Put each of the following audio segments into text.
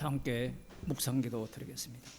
다 함께 묵상기도 드리겠습니다.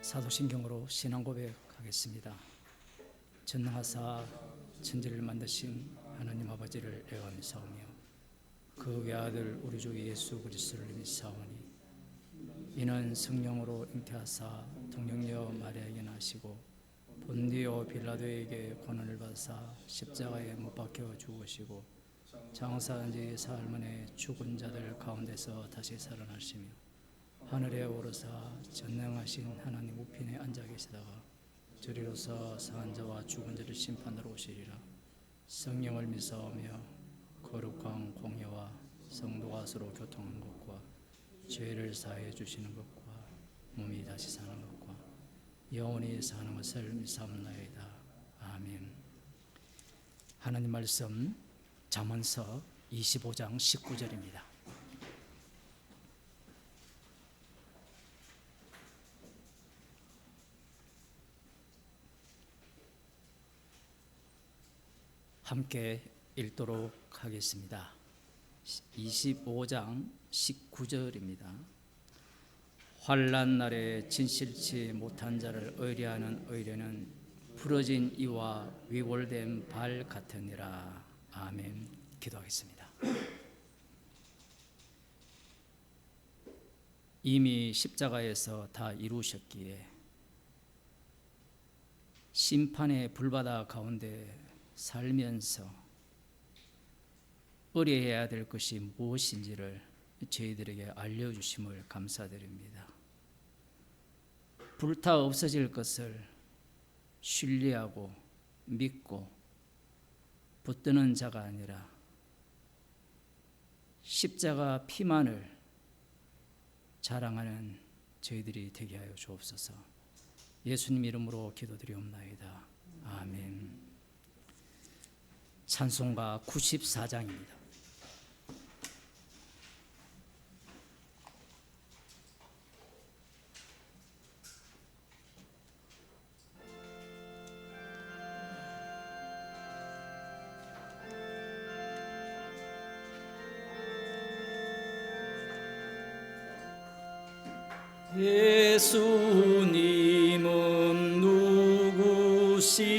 사도신경으로 신앙 고백하겠습니다. 전능하사 천지를 만드신 하나님 아버지를 애원사오며 그 외아들 우리 주 예수 그리스도를 믿사오니 이는 성령으로 잉태하사 동정녀 마리아에게 나시고 본디오 빌라도에게 고난을 받으사 십자가에 못 박혀 죽으시고 장사한 지 사흘 만에 죽은 자들 가운데서 다시 살아나시며 하늘에 오르사 전능하신 하나님 우편에 앉아 계시다가 저리로서 사한 자와 죽은 자를 심판하러 오시리라. 성령을 믿사오며 거룩한 공예와 성도가 서로 교통하는 것과 죄를 사해 주시는 것과 몸이 다시 사는 것과 영원히 사는 것을 믿사옵나이다. 아멘. 하나님 말씀 잠언서 25장 19절입니다. 함께 읽도록 하겠습니다. 25장 19절입니다. 환난 날에 진실치 못한 자를 의뢰하는 의뢰는 부러진 이와 위골된 발 같으니라. 아멘. 기도하겠습니다. 이미 십자가에서 다 이루셨기에 심판의 불바다 가운데 살면서 의뢰해야 될 것이 무엇인지를 저희들에게 알려주심을 감사드립니다. 불타 없어질 것을 신뢰하고 믿고 붙드는 자가 아니라 십자가 피만을 자랑하는 저희들이 되게 하여 주옵소서. 예수님 이름으로 기도드리옵나이다. 아멘. 찬송가 94장입니다. 예수님은 누구신가?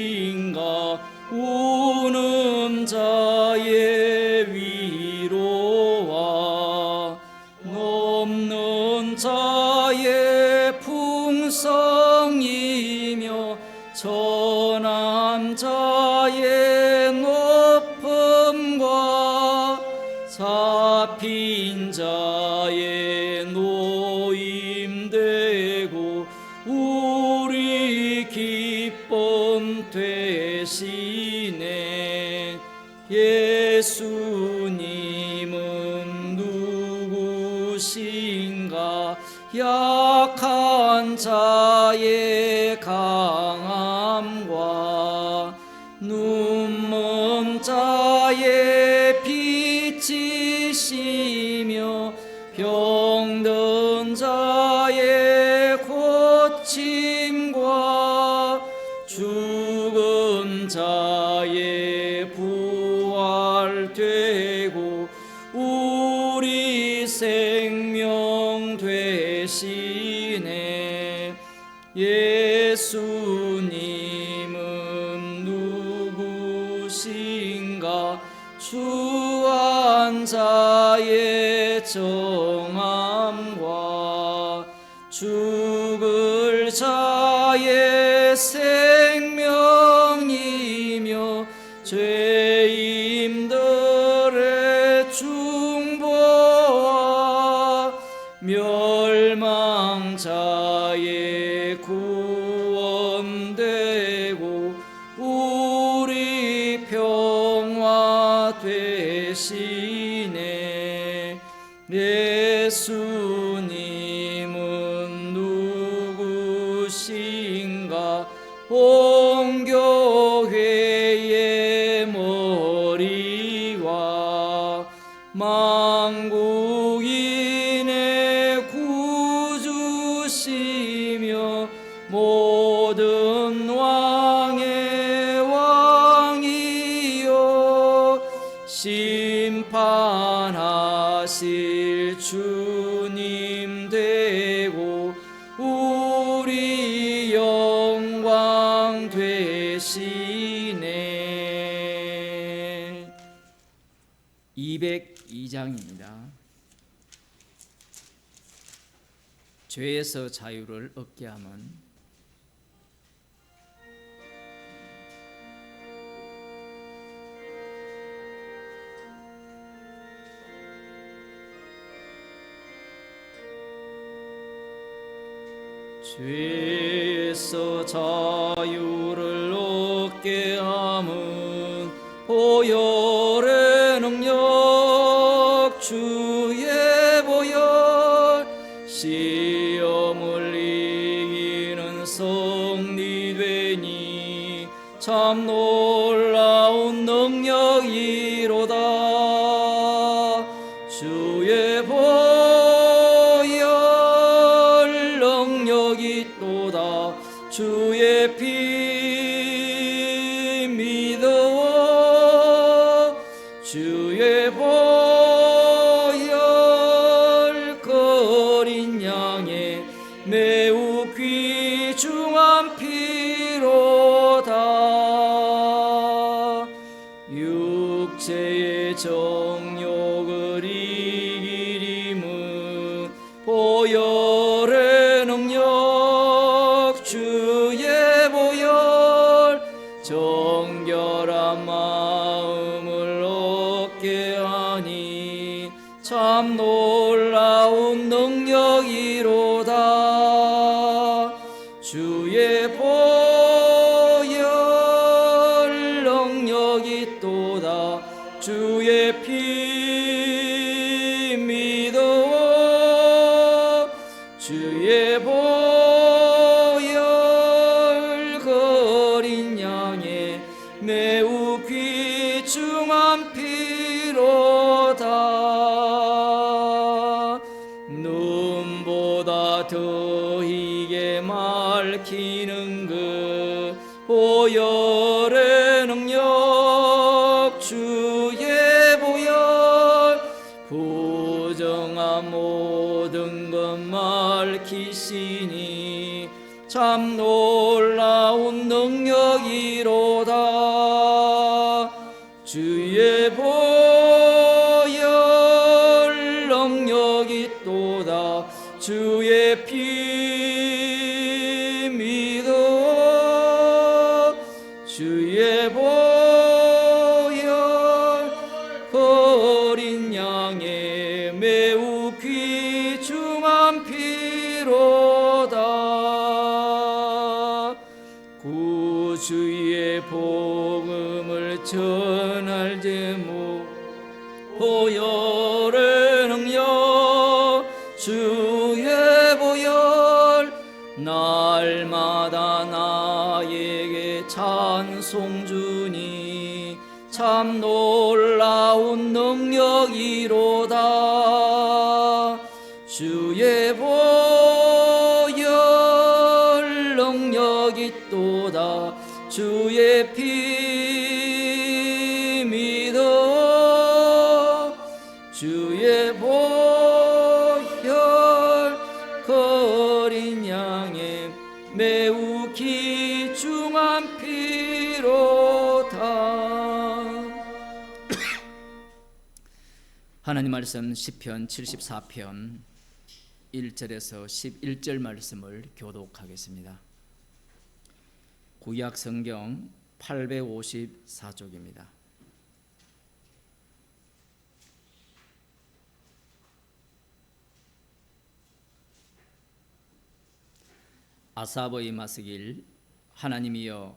우는 자의 위로와 넘는 자의 풍성이며 전한 자의 높음과 잡힌 자의 노임되고 우리 기쁨 되시네. 예수님은 누구신가? 약한 자의 강함과 눈먼 자의 빛이시며 병든 자의 고침과 죽은 자의 부활되고 우리 생명 되시네. 예수님은 누구신가? 추한 자의 정함과 죽을 자의 생명이며 죄인들의 구원되고 우리 평화 되시네. 예수님은 누구신가? 온 교회의 머리와 만국인의 구주시며 모든 왕의 왕이요 심판하실 주님 되고 우리 영광 되시네. 202장입니다. 죄에서 자유를 얻게 함은 죄에서 자유를 얻게 함은 보혈의 능력 주의 보혈 시험을 이기는 성리되니 참 놀라운 능력이로다. 주의 보혈 능력이 또다. 주의 피 믿어 주의 보혈 거린 양의 매우 귀중한 피로다. 육체의 정욕을 이기림은 보혈의 능력 주의 보혈 정결한 마음을 얻게 하니 참 놀라운 능력이로다. 주의 보혈 능력이 또다. 주의 피 믿어 주의 보혈 거린 양의 매우 귀중한 피로다. 눈보다 더 희게 밝히는 그 보혈의 능력 주의 보혈 부정한 모든 것 밝히시니 참 놀라운 능력이로다. 주의 보혈 능력이 또다. 주의 피 믿어 주의 보혈 거린 양의 매우 귀중한 피로다. 구주의 복음을 전할 제목 보혈의 능력 주의 보혈 날마다 나에게 찬송 주니 참 놀라운 능력이로다. 주의 보혈 능력이 또다. 주의 피 믿어 주의 보혈 거린 양의 매우 귀중한 피로다. 하나님 말씀 시편 74편 1절에서 11절 말씀을 교독하겠습니다. 구약 성경 854쪽입니다. 아삽의 마스길. 하나님이여,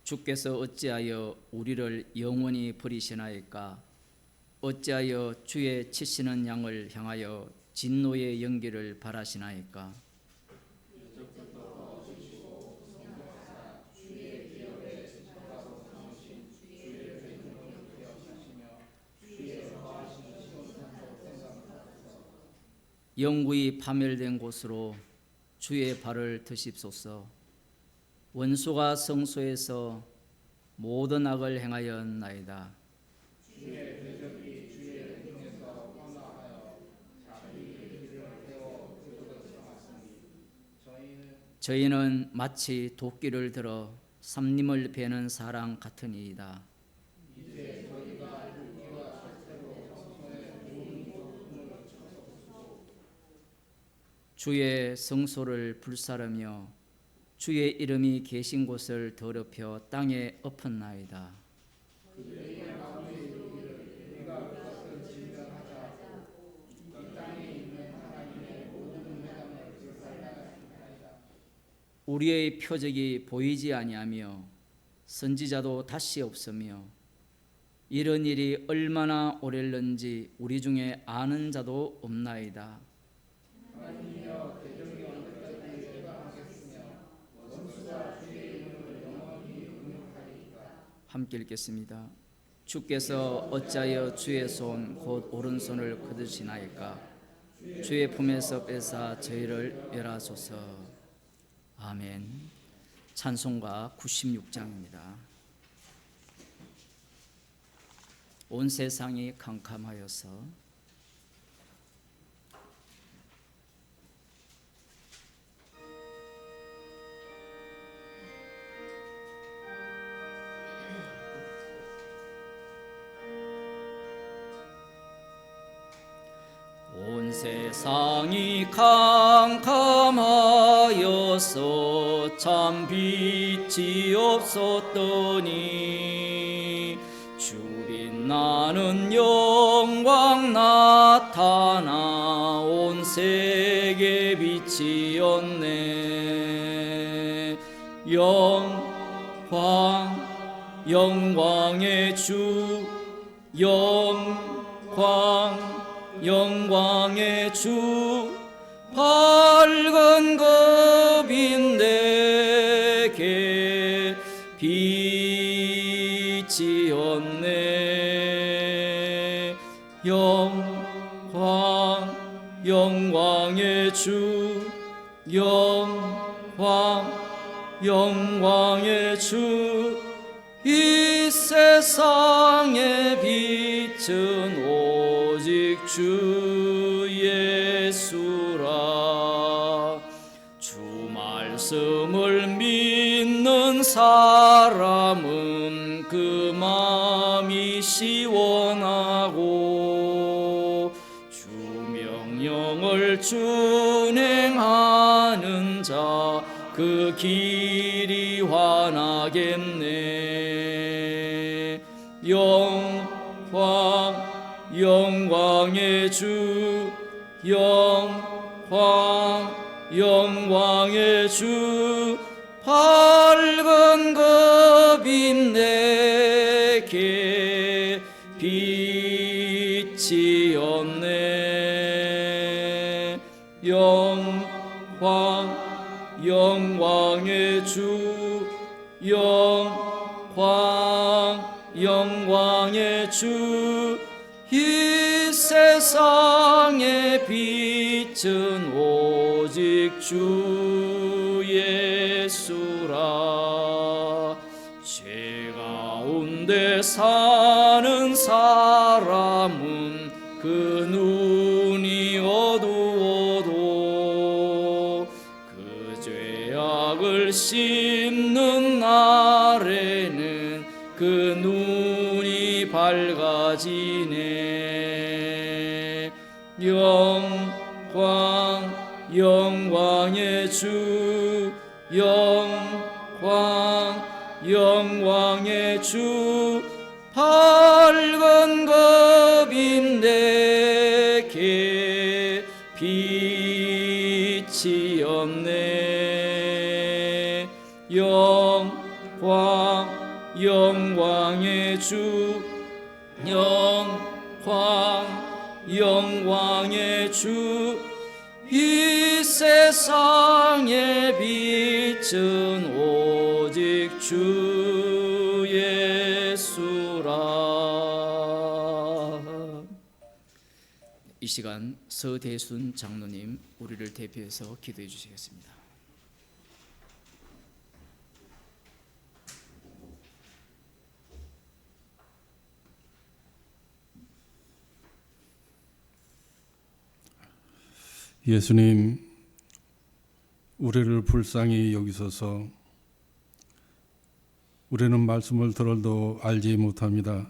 주께서 어찌하여 우리를 영원히 버리시나이까? 어찌하여 주의 치시는 양을 향하여 진노의 연기를 바라시나이까? 영구히 파멸된 곳으로 주의 발을 드십소서. 원수가 성소에서 모든 악을 행하였나이다. 저희는 마치 도끼를 들어 삼림을 베는 사람 같으니이다. 주의 성소를 불사르며 주의 이름이 계신 곳을 더럽혀 땅에 엎었나이다. 우리의 표적이 보이지 아니하며 선지자도 다시 없으며 이런 일이 얼마나 오래는지 우리 중에 아는 자도 없나이다. 함께 읽겠습니다. 주께서 어찌하여 주의 손 곧 오른손을 거두시나이까? 주의 품에서 뺏어 저희를 멸하소서. 아멘. 찬송가 96장입니다. 온 세상이 캄캄하여서 온 세상이 캄캄하여서 참 빛이 없었더니 주빛 나는 영광 나타나 온 세계 빛이었네. 영광의 주, 영광의 주, 밝은 겁인 내게 빛이었네. 영광의 주, 영광의 주, 이 세상의 빛은 오직 주 예수라. 주 말씀을 믿는 사람은 그 마음이 시원하고 주 명령을 준행하는 자 그 길이 환하겠네. 영광의 주, 영광의 주, 밝은 겁인 내게 빛이었네. 영광의 주, 영광의 주, 이 세상의 빛은 오직 주 예수라. 죄 가운데 사는 사람은 그 눈이 어두워도 그 죄악을 씹는 날에는 그 눈이 밝아지네. 영광의 주, 영광의 주, 밝은 겁인 내게 빛이었네. 영광의 주, 영광의 주, 이 세상의 빛은 오직 주 예수라. 이 시간 서대순 장로님 우리를 대표해서 기도해 주시겠습니다. 예수님, 우리를 불쌍히 여기소서. 우리는 말씀을 들어도 알지 못합니다.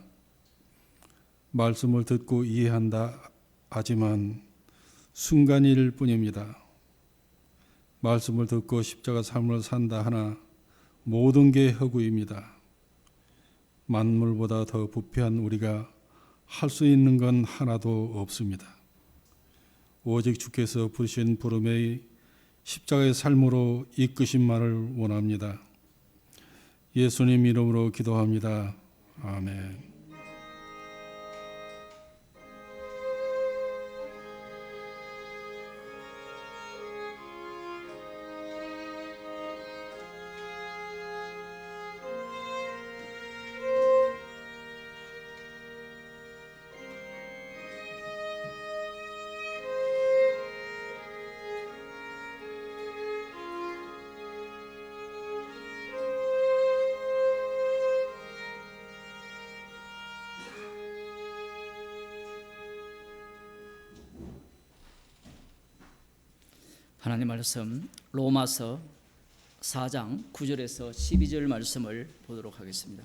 말씀을 듣고 이해한다 하지만 순간일 뿐입니다. 말씀을 듣고 십자가 삶을 산다 하나 모든 게 허구입니다. 만물보다 더 부패한 우리가 할 수 있는 건 하나도 없습니다. 오직 주께서 부르신 부름의 십자가의 삶으로 이끄신만을 원합니다. 예수님 이름으로 기도합니다. 아멘. 하나님 말씀 로마서 4장 9절에서 12절 말씀을 보도록 하겠습니다.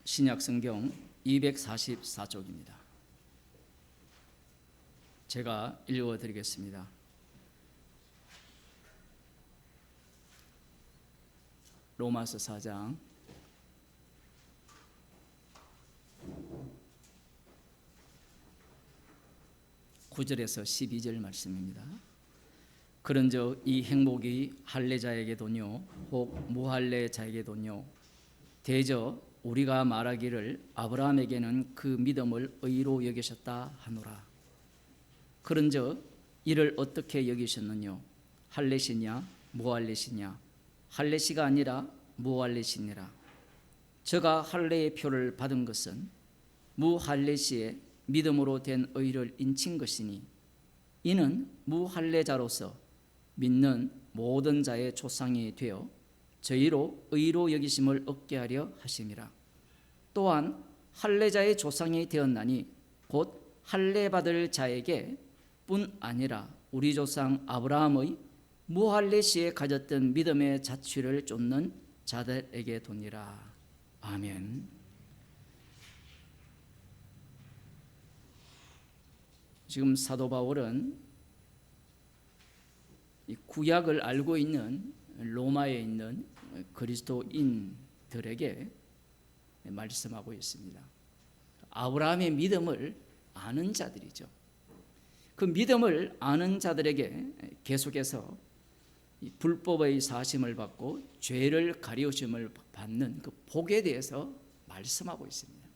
신약성경 244쪽입니다. 제가 읽어드리겠습니다. 로마서 4장 9절에서 12절 말씀입니다. 그런즉 이 행복이 할례자에게도뇨 혹 무할례자에게도뇨 대저 우리가 말하기를 아브라함에게는 그 믿음을 의로 여기셨다 하노라. 그런즉 이를 어떻게 여기셨느뇨? 할례시냐 무할례시냐? 할례시가 아니라 무할례시니라. 저가 할례의 표를 받은 것은 무할례시에 믿음으로 된 의를 인친 것이니 이는 무할례자로서 믿는 모든 자의 조상이 되어 저희로 의로 여기심을 얻게 하려 하심이라. 또한 할례자의 조상이 되었나니 곧 할례 받을 자에게 뿐 아니라 우리 조상 아브라함의 무할례시에 가졌던 믿음의 자취를 쫓는 자들에게 도니라. 아멘. 지금 사도 바울은 이 구약을 알고 있는 로마에 있는 그리스도인들에게 말씀하고 있습니다. 아브라함의 믿음을 아는 자들이죠. 그 믿음을 아는 자들에게 계속해서 이 불법의 사심을 받고 죄를 가리우심을 받는 그 복에 대해서 말씀하고 있습니다.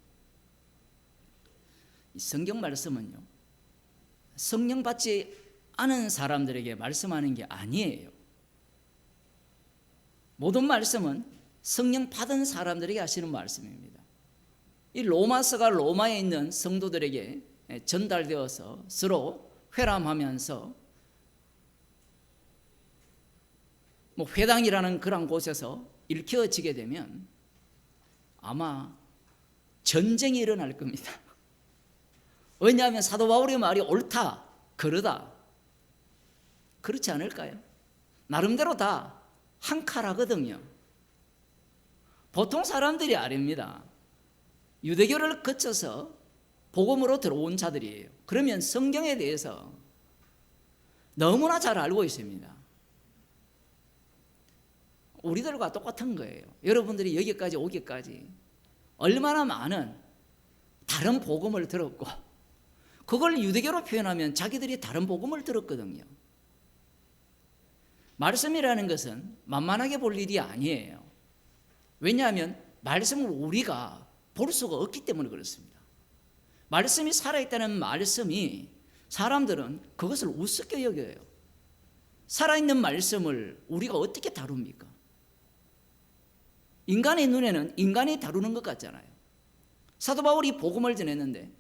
이 성경 말씀은요, 성령 받지 않은 사람들에게 말씀하는 게 아니에요. 모든 말씀은 성령 받은 사람들에게 하시는 말씀입니다. 이 로마서가 로마에 있는 성도들에게 전달되어서 서로 회람하면서 회당이라는 그런 곳에서 읽혀지게 되면 아마 전쟁이 일어날 겁니다. 왜냐하면 사도 바울의 말이 옳다, 그러다. 그렇지 않을까요? 나름대로 다 한 칼하거든요. 보통 사람들이 아닙니다. 유대교를 거쳐서 복음으로 들어온 자들이에요. 그러면 성경에 대해서 너무나 잘 알고 있습니다. 우리들과 똑같은 거예요. 여러분들이 여기까지 오기까지 얼마나 많은 다른 복음을 들었고 그걸 유대교로 표현하면 자기들이 다른 복음을 들었거든요. 말씀이라는 것은 만만하게 볼 일이 아니에요. 왜냐하면 말씀을 우리가 볼 수가 없기 때문에 그렇습니다. 말씀이 살아있다는 말씀이 사람들은 그것을 우습게 여겨요. 살아있는 말씀을 우리가 어떻게 다룹니까? 인간의 눈에는 인간이 다루는 것 같잖아요. 사도 바울이 복음을 전했는데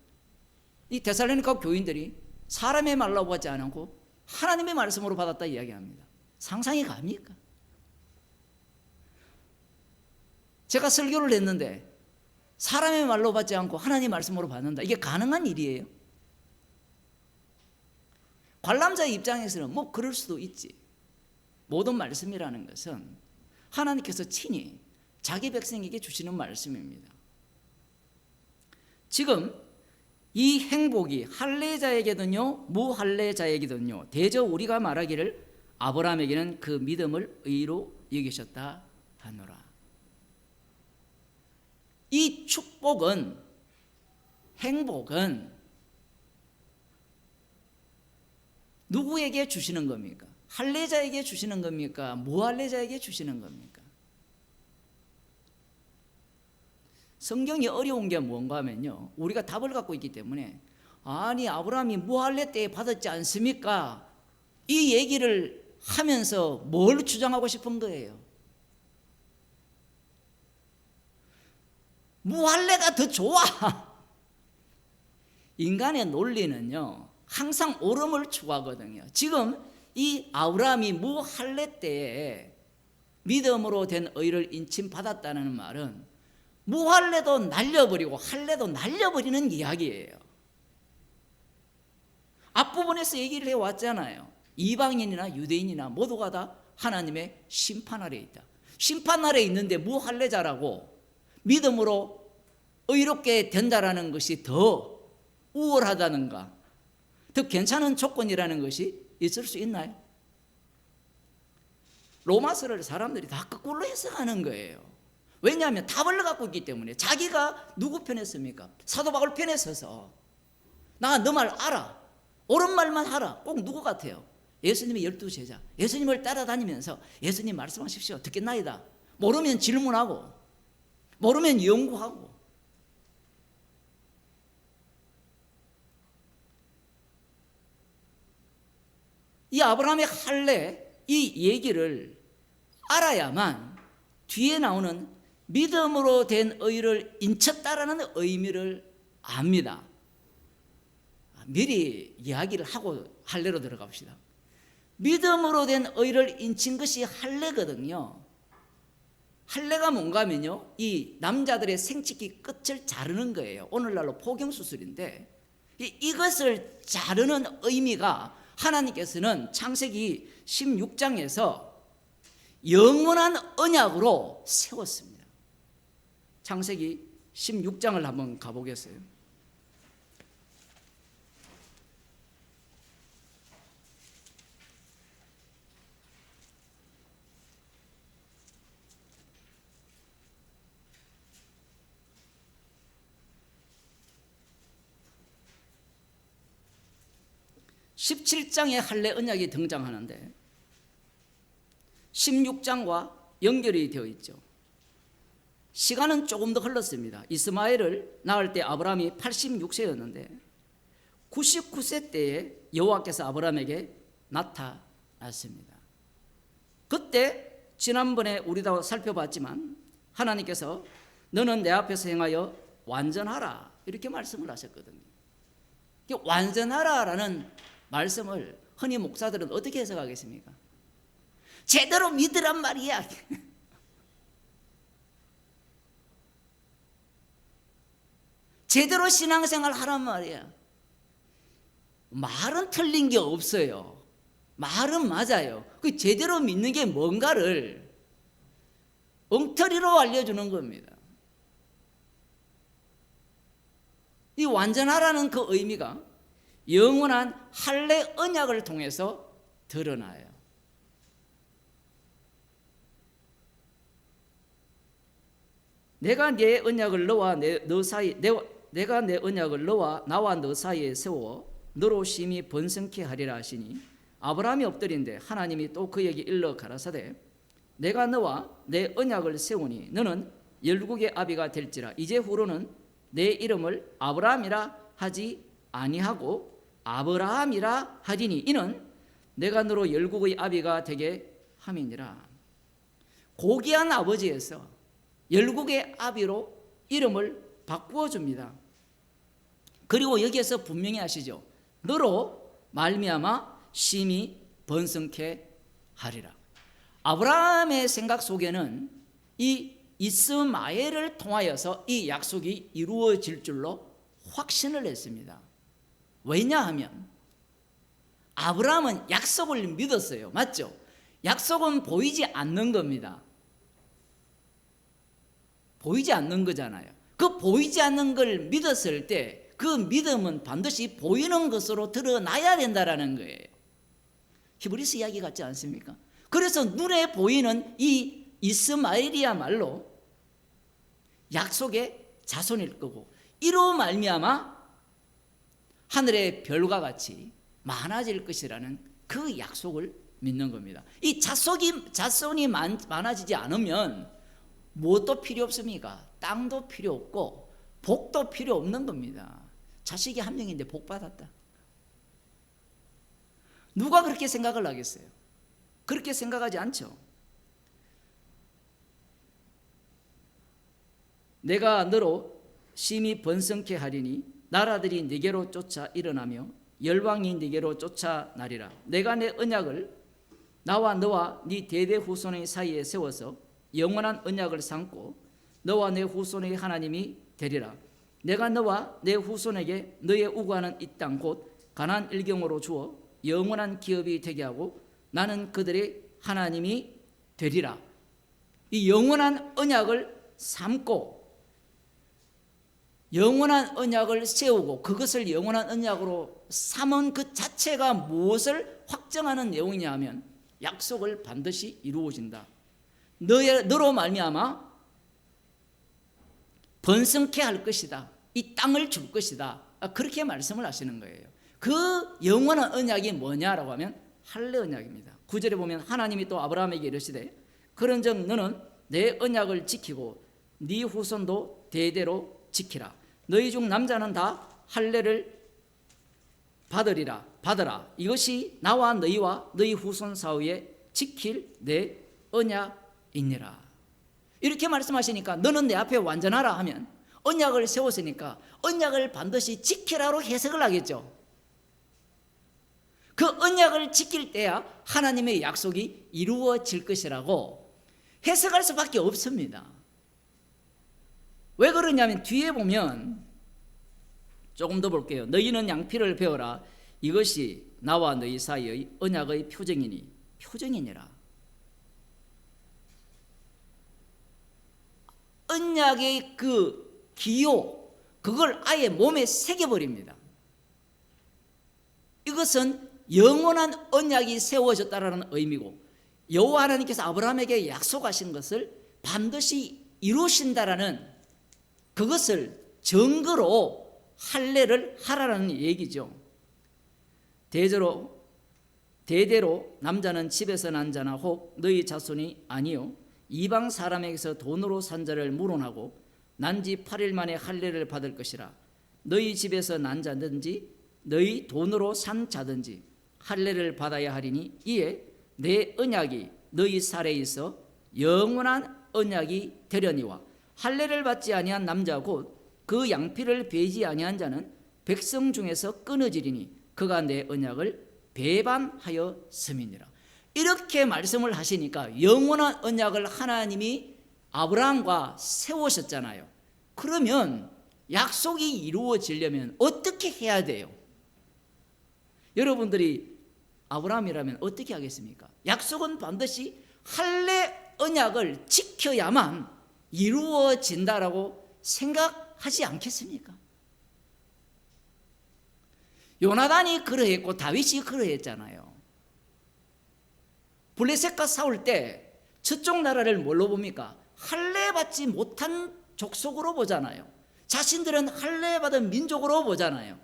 이 데살로니가 교인들이 사람의 말로 받지 않고 하나님의 말씀으로 받았다 이야기합니다. 상상이 갑니까? 제가 설교를 했는데 사람의 말로 받지 않고 하나님의 말씀으로 받는다. 이게 가능한 일이에요? 관람자의 입장에서는 뭐 그럴 수도 있지. 모든 말씀이라는 것은 하나님께서 친히 자기 백성에게 주시는 말씀입니다. 지금 이 행복이 할례자에게든요 무할례자에게든요 대저 우리가 말하기를 아브라함에게는 그 믿음을 의로 여기셨다 하노라. 이 축복은, 행복은 누구에게 주시는 겁니까? 할례자에게 주시는 겁니까? 무할례자에게 주시는 겁니까? 성경이 어려운 게 뭔가 하면요, 우리가 답을 갖고 있기 때문에 아니 아브라함이 무할례 때에 받았지 않습니까? 이 얘기를 하면서 뭘 주장하고 싶은 거예요? 무할례가 더 좋아. 인간의 논리는요 항상 옳음을 추구하거든요. 지금 이 아브라함이 무할례 때에 믿음으로 된 의를 인침받았다는 말은 무할례도 날려버리고 할례도 날려버리는 이야기예요. 앞부분에서 얘기를 해왔잖아요. 이방인이나 유대인이나 모두가 다 하나님의 심판 아래에 있다. 심판 아래에 있는데 무할례자라고 믿음으로 의롭게 된다라는 것이 더 우월하다는가, 더 괜찮은 조건이라는 것이 있을 수 있나요? 로마서를 사람들이 다 거꾸로 해석하는 거예요. 왜냐하면 답을 갖고 있기 때문에. 자기가 누구 편에 섭니까? 사도 바울 편에 서서 나 너 말 알아, 옳은 말만 하라. 꼭 누구 같아요? 예수님의 12제자, 예수님을 따라다니면서 예수님 말씀하십시오, 듣겠나이다. 모르면 질문하고 모르면 연구하고. 이 아브라함의 할례, 이 얘기를 알아야만 뒤에 나오는 믿음으로 된 의를 인쳤다라는 의미를 압니다. 미리 이야기를 하고 할례로 들어갑시다. 믿음으로 된 의를 인친 것이 할례거든요. 할례가 뭔가 하면요, 이 남자들의 생식기 끝을 자르는 거예요. 오늘날로 포경수술인데 이것을 자르는 의미가 하나님께서는 창세기 16장에서 영원한 언약으로 세웠습니다. 창세기 16장을 한번 가보겠어요. (17장에) 할례 언약이 등장하는데 16장과 연결이 되어 있죠. 시간은 조금 더 흘렀습니다. 이스마엘을 낳을 때 아브라함이 86세였는데 99세 때에 여호와께서 아브라함에게 나타났습니다. 그때 지난번에 우리도 살펴봤지만 하나님께서 너는 내 앞에서 행하여 완전하라 이렇게 말씀을 하셨거든요. 완전하라라는 말씀을 흔히 목사들은 어떻게 해석하겠습니까? 제대로 믿으란 말이야. 제대로 신앙생활 하란 말이야. 말은 틀린 게 없어요. 말은 맞아요. 그 제대로 믿는 게 뭔가를 엉터리로 알려주는 겁니다. 이 완전하라는 그 의미가 영원한 할례 언약을 통해서 드러나요. 내가 내 언약을 너와 너 사이 내가 내 언약을 나와 너 사이에 세워 너로 심히 번성케 하리라 하시니 아브라함이 엎드린데 하나님이 또 그에게 일러 가라사대 내가 너와 내 언약을 세우니 너는 열국의 아비가 될지라. 이제 후로는 내 이름을 아브라함이라 하지 아니하고 아브라함이라 하리니 이는 내가 너로 열국의 아비가 되게 함이니라. 고귀한 아버지에서 열국의 아비로 이름을 바꾸어 줍니다. 그리고 여기에서 분명히 하시죠. 너로 말미암아 심히 번성케 하리라. 아브라함의 생각 속에는 이 이스마엘을 통하여서 이 약속이 이루어질 줄로 확신을 했습니다. 왜냐하면 아브라함은 약속을 믿었어요. 맞죠? 약속은 보이지 않는 겁니다. 보이지 않는 거잖아요. 그 보이지 않는 걸 믿었을 때 그 믿음은 반드시 보이는 것으로 드러나야 된다라는 거예요. 히브리서 이야기 같지 않습니까? 그래서 눈에 보이는 이 이스마엘이야말로 약속의 자손일 거고 이로 말미암아 하늘의 별과 같이 많아질 것이라는 그 약속을 믿는 겁니다. 이 자손이 많아지지 않으면 무엇도 필요 없습니까? 땅도 필요 없고 복도 필요 없는 겁니다. 자식이 한 명인데 복 받았다. 누가 그렇게 생각을 하겠어요? 그렇게 생각하지 않죠. 내가 너로 심히 번성케 하리니 나라들이 네게로 쫓아 일어나며 열방이 네게로 쫓아나리라. 내가 내 언약을 나와 너와 네 대대 후손의 사이에 세워서 영원한 언약을 삼고 너와 내 후손의 하나님이 되리라. 내가 너와 내 후손에게 너의 우구하는 이 땅 곧 가나안 일경으로 주어 영원한 기업이 되게 하고 나는 그들의 하나님이 되리라. 이 영원한 언약을 삼고 영원한 언약을 세우고 그것을 영원한 언약으로 삼은 그 자체가 무엇을 확정하는 내용이냐 하면 약속을 반드시 이루어진다. 너로 말미암아 번성케 할 것이다. 이 땅을 줄 것이다. 그렇게 말씀을 하시는 거예요. 그 영원한 언약이 뭐냐라고 하면 할례 언약입니다. 9절에 보면 하나님이 또 아브라함에게 이르시되 그런즉 너는 내 언약을 지키고 네 후손도 대대로 지키라. 너희 중 남자는 다 할례를 받으라. 이것이 나와 너희와 너희 후손 사이에 지킬 내 언약이니라. 이렇게 말씀하시니까 너는 내 앞에 완전하라 하면 언약을 세웠으니까 언약을 반드시 지키라로 해석을 하겠죠. 그 언약을 지킬 때야 하나님의 약속이 이루어질 것이라고 해석할 수밖에 없습니다. 왜 그러냐면 뒤에 보면 조금 더 볼게요. 너희는 양피를 베어라. 이것이 나와 너희 사이의 언약의 표정이니라. 언약의 그 기호 그걸 아예 몸에 새겨버립니다. 이것은 영원한 언약이 세워졌다라는 의미고 여호와 하나님께서 아브라함에게 약속하신 것을 반드시 이루신다라는 그것을 증거로 할례를 하라는 얘기죠. 대대로 남자는 집에서 난 자나 혹 너희 자손이 아니요 이방 사람에게서 돈으로 산 자를 물어나고 난 지 8일 만에 할례를 받을 것이라. 너희 집에서 난 자든지 너희 돈으로 산 자든지 할례를 받아야 하리니 이에 내 언약이 너희 살에 있어 영원한 언약이 되려니와 할례를 받지 아니한 남자 곧 그 양피를 베지 아니한 자는 백성 중에서 끊어지리니 그가 내 언약을 배반하였음이니라. 이렇게 말씀을 하시니까 영원한 언약을 하나님이 아브라함과 세우셨잖아요. 그러면 약속이 이루어지려면 어떻게 해야 돼요? 여러분들이 아브라함이라면 어떻게 하겠습니까? 약속은 반드시 할례 언약을 지켜야만 이루어진다라고 생각하지 않겠습니까? 요나단이 그러했고 다윗이 그러했잖아요. 블레셋과 싸울 때 저쪽 나라를 뭘로 봅니까? 할례 받지 못한 족속으로 보잖아요. 자신들은 할례받은 민족으로 보잖아요.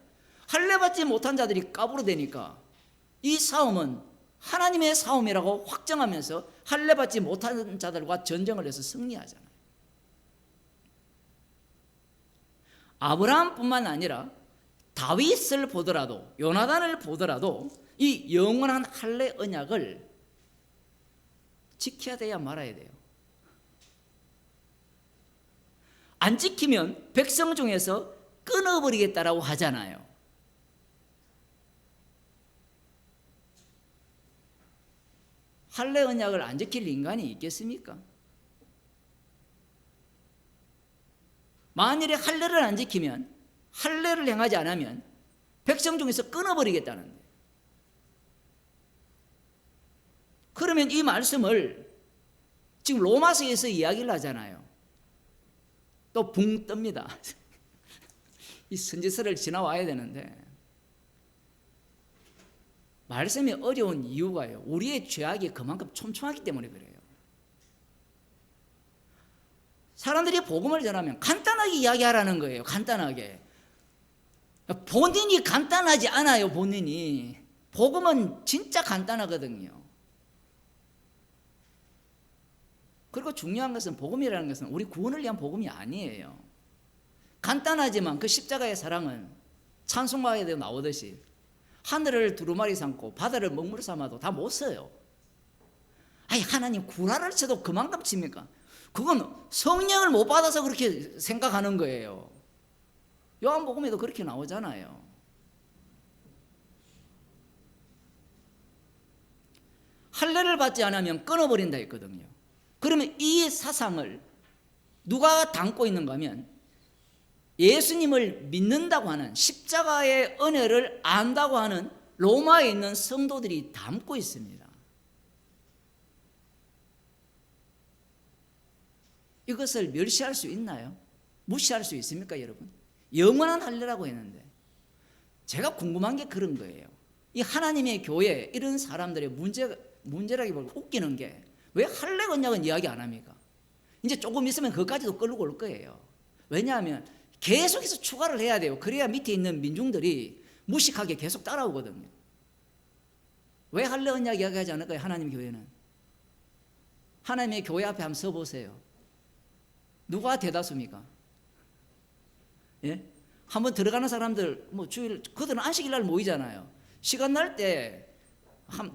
할례받지 못한 자들이 까부러대니까 이 싸움은 하나님의 싸움이라고 확정하면서 할례받지 못한 자들과 전쟁을 해서 승리하잖아요. 아브라함뿐만 아니라 다윗을 보더라도, 요나단을 보더라도 이 영원한 할례 언약을 지켜야 돼야 말아야 돼요. 안 지키면 백성 중에서 끊어버리겠다라고 하잖아요. 할례 언약을 안 지킬 인간이 있겠습니까? 만일에 할례를 안 지키면, 할례를 행하지 않으면 백성 중에서 끊어버리겠다는 거예요. 그러면 이 말씀을 지금 로마서에서 이야기를 하잖아요. 또 붕 뜹니다. 이 선지서를 지나와야 되는데 말씀이 어려운 이유가요, 우리의 죄악이 그만큼 촘촘하기 때문에 그래요. 사람들이 복음을 전하면 간단하게 이야기하라는 거예요. 간단하게. 본인이 간단하지 않아요. 본인이. 복음은 진짜 간단하거든요. 그리고 중요한 것은, 복음이라는 것은 우리 구원을 위한 복음이 아니에요. 간단하지만 그 십자가의 사랑은 찬송가에도 나오듯이 하늘을 두루마리 삼고 바다를 먹물 삼아도 다 못 써요. 아니, 하나님 구라를 쳐도 그만큼 칩니까? 그건 성령을 못 받아서 그렇게 생각하는 거예요. 요한복음에도 그렇게 나오잖아요. 할례를 받지 않으면 끊어버린다 했거든요. 그러면 이 사상을 누가 담고 있는가 하면 예수님을 믿는다고 하는, 십자가의 은혜를 안다고 하는 로마에 있는 성도들이 담고 있습니다. 이것을 멸시할 수 있나요? 무시할 수 있습니까, 여러분? 영원한 할례라고 했는데, 제가 궁금한 게 그런 거예요. 이 하나님의 교회, 이런 사람들의 문제라기보다 웃기는 게, 왜 할례 언약은 이야기 안 합니까? 이제 조금 있으면 그것까지도 끌고 올 거예요. 왜냐하면 계속해서 추가를 해야 돼요. 그래야 밑에 있는 민중들이 무식하게 계속 따라오거든요. 왜 할례 언약 이야기하지 않을까요? 하나님 교회는. 하나님의 교회 앞에 한번 서보세요. 누가 대다수입니까? 예? 한번 들어가는 사람들, 뭐 주일, 그들은 안식일날 모이잖아요. 시간 날 때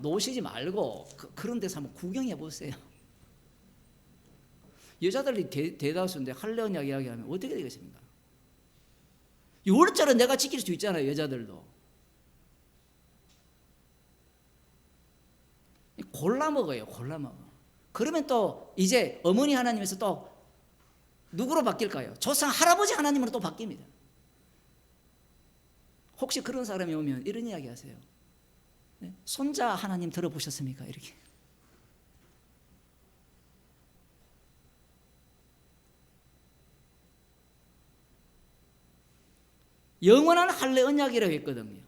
노시지 말고 그런 데서 한번 구경해 보세요. 여자들이 대다수인데 할례 언약 이야기하면 어떻게 되겠습니까? 6월절은 내가 지킬 수 있잖아요. 여자들도 골라 먹어요. 골라 먹어. 그러면 또 이제 어머니 하나님에서 또 누구로 바뀔까요? 조상 할아버지 하나님으로 또 바뀝니다. 혹시 그런 사람이 오면 이런 이야기 하세요. 네? 손자 하나님 들어보셨습니까? 이렇게. 영원한 할례 언약이라고 했거든요.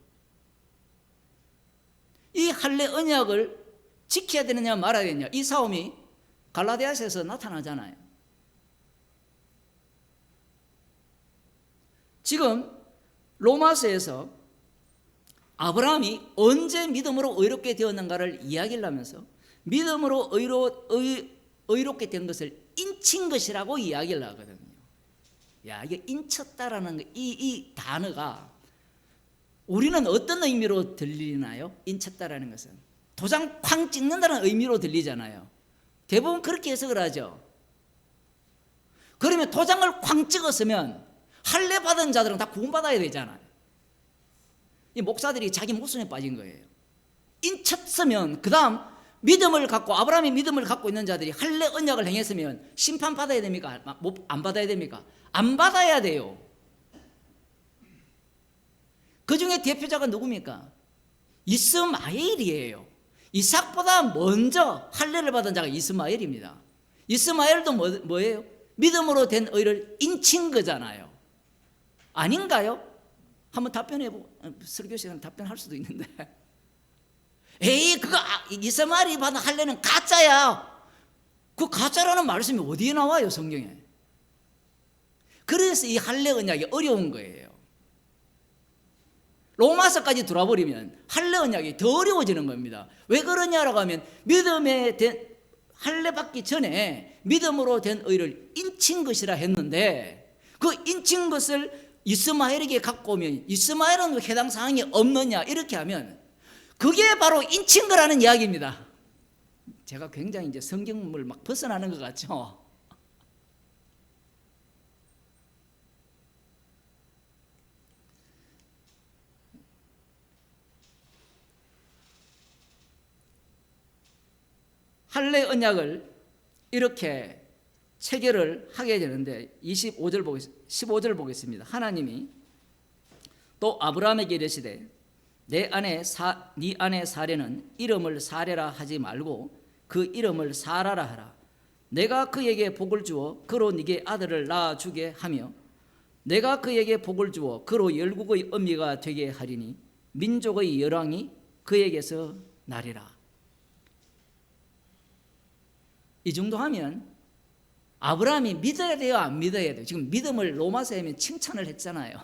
이 할례 언약을 지켜야 되느냐 말아야 되느냐, 이 싸움이 갈라디아서에서 나타나잖아요. 지금 로마서에서 아브라함이 언제 믿음으로 의롭게 되었는가를 이야기를 하면서 믿음으로 의롭게 된 것을 인친 것이라고 이야기를 하거든요. 야, 이게 인쳤다라는 이 단어가 우리는 어떤 의미로 들리나요? 인쳤다라는 것은 도장 쾅 찍는다는 의미로 들리잖아요. 대부분 그렇게 해석을 하죠. 그러면 도장을 쾅 찍었으면 할례 받은 자들은 다 구원받아야 되잖아요. 이 목사들이 자기 목숨에 빠진 거예요. 인쳤으면 그 다음 믿음을 갖고, 아브라함의 믿음을 갖고 있는 자들이 할례 언약을 행했으면 심판 받아야 됩니까? 안 받아야 됩니까? 안 받아야 돼요. 그 중에 대표자가 누굽니까? 이스마엘이에요. 이삭보다 먼저 할례를 받은 자가 이스마엘입니다. 이스마엘도 뭐예요? 믿음으로 된 의를 인친 거잖아요. 아닌가요? 한번 답변해보고, 설교 시간 답변할 수도 있는데, 에이, 그거 이스마엘이 받은 할례는 가짜야. 그 가짜라는 말씀이 어디에 나와요, 성경에? 그래서 이 할례 언약이 어려운 거예요. 로마서까지 들어와버리면 할례 언약이 더 어려워지는 겁니다. 왜 그러냐라고 하면 믿음에 된 할례 받기 전에 믿음으로 된 의를 인친 것이라 했는데 그 인친 것을 이스마엘에게 갖고 오면 이스마엘은 해당 사항이 없느냐 이렇게 하면 그게 바로 인친 거라는 이야기입니다. 제가 굉장히 이제 성경을 막 벗어나는 것 같죠. 할례 언약을 이렇게 체결을 하게 되는데 15절 보겠습니다. 하나님이 또 아브라함에게 이르시되 네 아내 사레는 이름을 사레라 하지 말고 그 이름을 사라라 하라. 내가 그에게 복을 주어 그로 네게 아들을 낳아 주게 하며 내가 그에게 복을 주어 그로 열국의 어미가 되게 하리니 민족의 열왕이 그에게서 나리라. 이 정도 하면 아브라함이 믿어야 돼요, 안 믿어야 돼요? 지금 믿음을 로마서에 하면 칭찬을 했잖아요.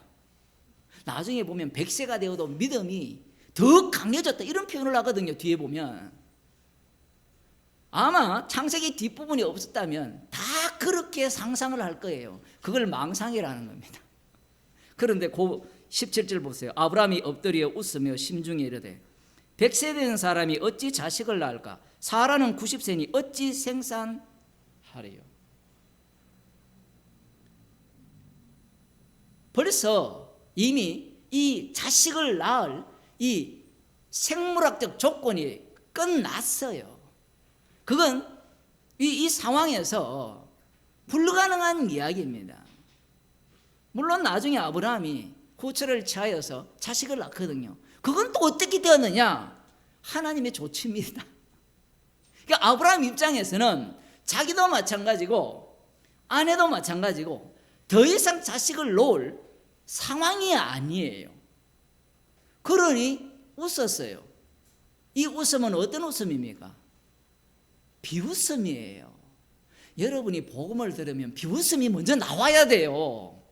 나중에 보면 100세가 되어도 믿음이 더 강해졌다 이런 표현을 하거든요. 뒤에 보면 아마 창세기 뒷부분이 없었다면 다 그렇게 상상을 할 거예요. 그걸 망상이라는 겁니다. 그런데 그 17절 보세요. 아브라함이 엎드려 웃으며 심중에 이르되 100세 된 사람이 어찌 자식을 낳을까? 사라는 90세니 어찌 생산하리요? 벌써 이미 이 자식을 낳을 이 생물학적 조건이 끝났어요. 그건 이 상황에서 불가능한 이야기입니다. 물론 나중에 아브라함이 후처를 취하여서 자식을 낳거든요. 그건 또 어떻게 되었느냐? 하나님의 조치입니다. 그러니까 아브라함 입장에서는 자기도 마찬가지고 아내도 마찬가지고 더 이상 자식을 놓을 상황이 아니에요. 그러니 웃었어요. 이 웃음은 어떤 웃음입니까? 비웃음이에요. 여러분이 복음을 들으면 비웃음이 먼저 나와야 돼요.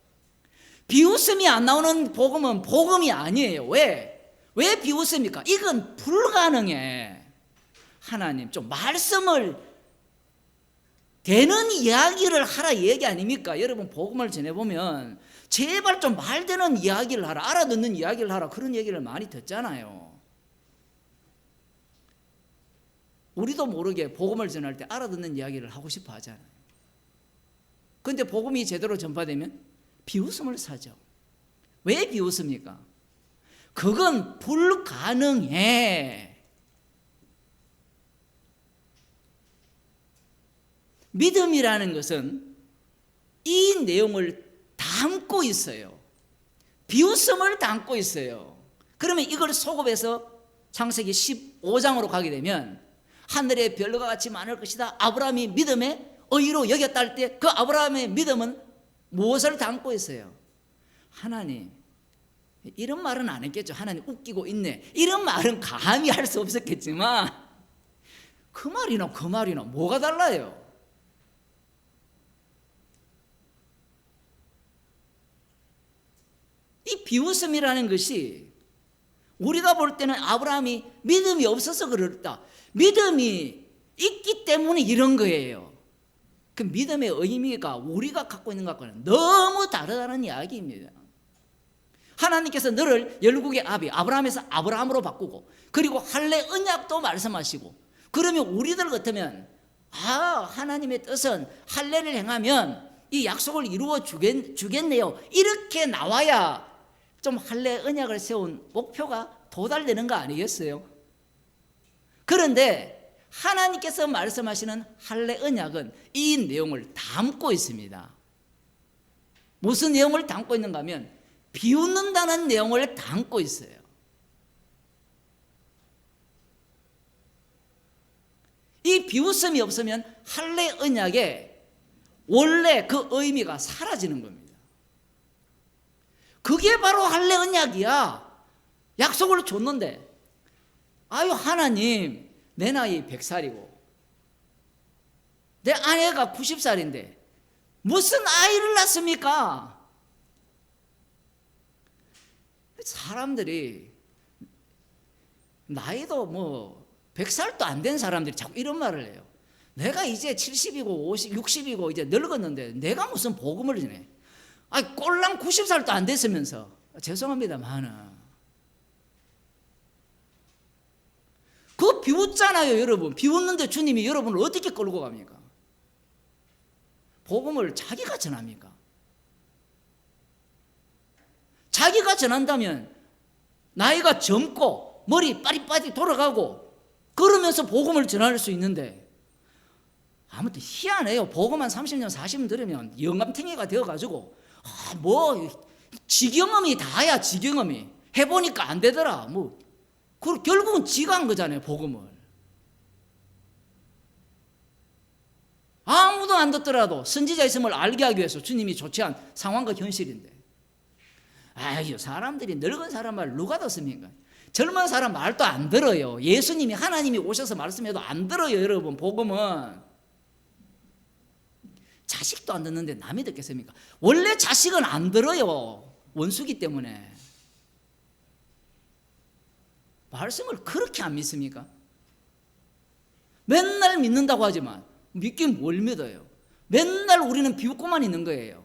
비웃음이 안 나오는 복음은 복음이 아니에요. 왜 비웃습니까? 이건 불가능해. 하나님 좀 말씀을 되는 이야기를 하라 얘기 아닙니까? 여러분 복음을 전해보면 제발 좀 말되는 이야기를 하라, 알아듣는 이야기를 하라, 그런 얘기를 많이 듣잖아요. 우리도 모르게 복음을 전할 때 알아듣는 이야기를 하고 싶어 하잖아요. 그런데 복음이 제대로 전파되면 비웃음을 사죠. 왜 비웃습니까? 그건 불가능해. 믿음이라는 것은 이 내용을 담고 있어요. 비웃음을 담고 있어요. 그러면 이걸 소급해서 창세기 15장으로 가게 되면 하늘의 별과 같이 많을 것이다. 아브라함이 믿음의 의로 여겼다 할 때 그 아브라함의 믿음은 무엇을 담고 있어요? 하나님, 이런 말은 안 했겠죠. 하나님 웃기고 있네. 이런 말은 감히 할 수 없었겠지만 그 말이나 뭐가 달라요? 이 비웃음이라는 것이 우리가 볼 때는 아브라함이 믿음이 없어서 그렇다. 믿음이 있기 때문에 이런 거예요. 그 믿음의 의미가 우리가 갖고 있는 것과는 너무 다르다는 이야기입니다. 하나님께서 너를 열국의 아비 아브라함에서 아브라함으로 바꾸고 그리고 할례 언약도 말씀하시고 그러면 우리들 같으면 하나님의 뜻은 할례를 행하면 이 약속을 이루어 주겠네요. 이렇게 나와야 좀 할례 언약을 세운 목표가 도달되는 거 아니겠어요? 그런데 하나님께서 말씀하시는 할례 언약은 이 내용을 담고 있습니다. 무슨 내용을 담고 있는가 하면 비웃는다는 내용을 담고 있어요. 이 비웃음이 없으면 할례 언약의 원래 그 의미가 사라지는 겁니다. 그게 바로 할례 언약이야. 약속을 줬는데 하나님 내 나이 100살이고 내 아내가 90살인데 무슨 아이를 낳습니까? 사람들이 나이도 뭐 100살도 안 된 사람들이 자꾸 이런 말을 해요. 내가 이제 70이고 50, 60이고 이제 늙었는데 내가 무슨 복음을 전해? 아니 꼴랑 90살도 안 됐으면서. 죄송합니다만은 그거 비웃잖아요, 여러분. 비웃는데 주님이 여러분을 어떻게 끌고 갑니까? 복음을 자기가 전합니까? 자기가 전한다면 나이가 젊고 머리 빠릿빠릿 돌아가고 그러면서 복음을 전할 수 있는데, 아무튼 희한해요. 복음 한 30년 40년 들으면 영감탱이가 되어가지고 뭐 지경험이 다야. 지경험이 해보니까 안 되더라. 뭐 그 결국은 지가 한 거잖아요, 복음을. 아무도 안 듣더라도 선지자 있음을 알게 하기 위해서 주님이 조치한 상황과 현실인데, 아유, 사람들이 늙은 사람 말 누가 듣습니까? 젊은 사람 말도 안 들어요. 예수님이, 하나님이 오셔서 말씀해도 안 들어요, 여러분. 복음은 자식도 안 듣는데 남이 듣겠습니까? 원래 자식은 안 들어요, 원수기 때문에. 말씀을 그렇게 안 믿습니까? 맨날 믿는다고 하지만 믿긴 뭘 믿어요? 맨날 우리는 비웃고만 있는 거예요.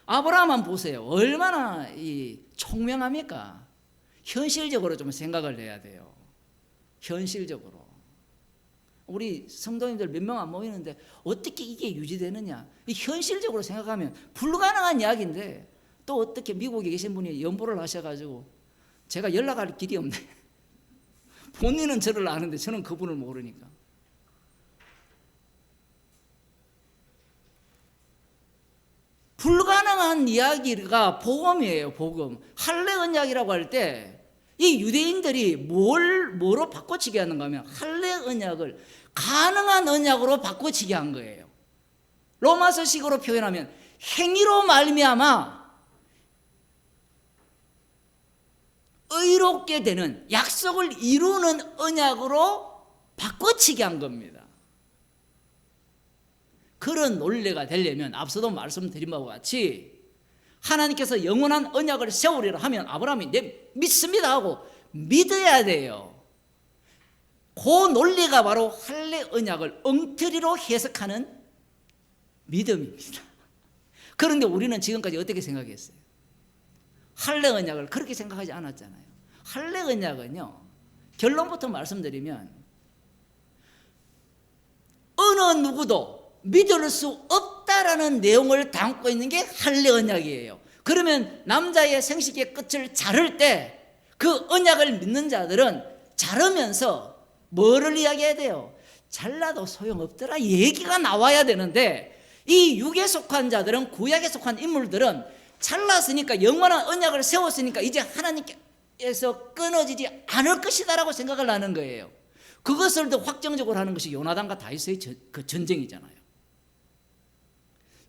아브라함만 보세요. 얼마나 총명합니까? 현실적으로 좀 생각을 해야 돼요. 현실적으로. 우리 성도님들 몇 명 안 모이는데 어떻게 이게 유지되느냐? 현실적으로 생각하면 불가능한 이야기인데, 또 어떻게 미국에 계신 분이 연보를 하셔가지고 제가 연락할 길이 없네. 본인은 저를 아는데 저는 그분을 모르니까. 불가능한 이야기가 복음이에요, 복음. 할례 언약이라고 할 때 이 유대인들이 뭐로 바꿔치기 하는가 하면 할례 언약을 가능한 언약으로 바꿔치기 한 거예요. 로마서식으로 표현하면 행위로 말미암아 의롭게 되는, 약속을 이루는 언약으로 바꿔치기 한 겁니다. 그런 논리가 되려면 앞서도 말씀드린 바와 같이 하나님께서 영원한 언약을 세우리라 하면 아브라함이 내 믿습니다 하고 믿어야 돼요. 그 논리가 바로 할례 언약을 엉터리로 해석하는 믿음입니다. 그런데 우리는 지금까지 어떻게 생각했어요? 할례 언약을 그렇게 생각하지 않았잖아요. 할례 언약은요, 결론부터 말씀드리면 어느 누구도 믿을 수 없다라는 내용을 담고 있는 게 할례 언약이에요. 그러면 남자의 생식의 끝을 자를 때 그 언약을 믿는 자들은 자르면서 뭐를 이야기해야 돼요? 잘라도 소용없더라 얘기가 나와야 되는데, 이 육에 속한 자들은, 구약에 속한 인물들은 잘랐으니까, 영원한 언약을 세웠으니까 이제 하나님께서 끊어지지 않을 것이다라고 생각을 하는 거예요. 그것을 더 확정적으로 하는 것이 요나단과 다윗의 그 전쟁이잖아요.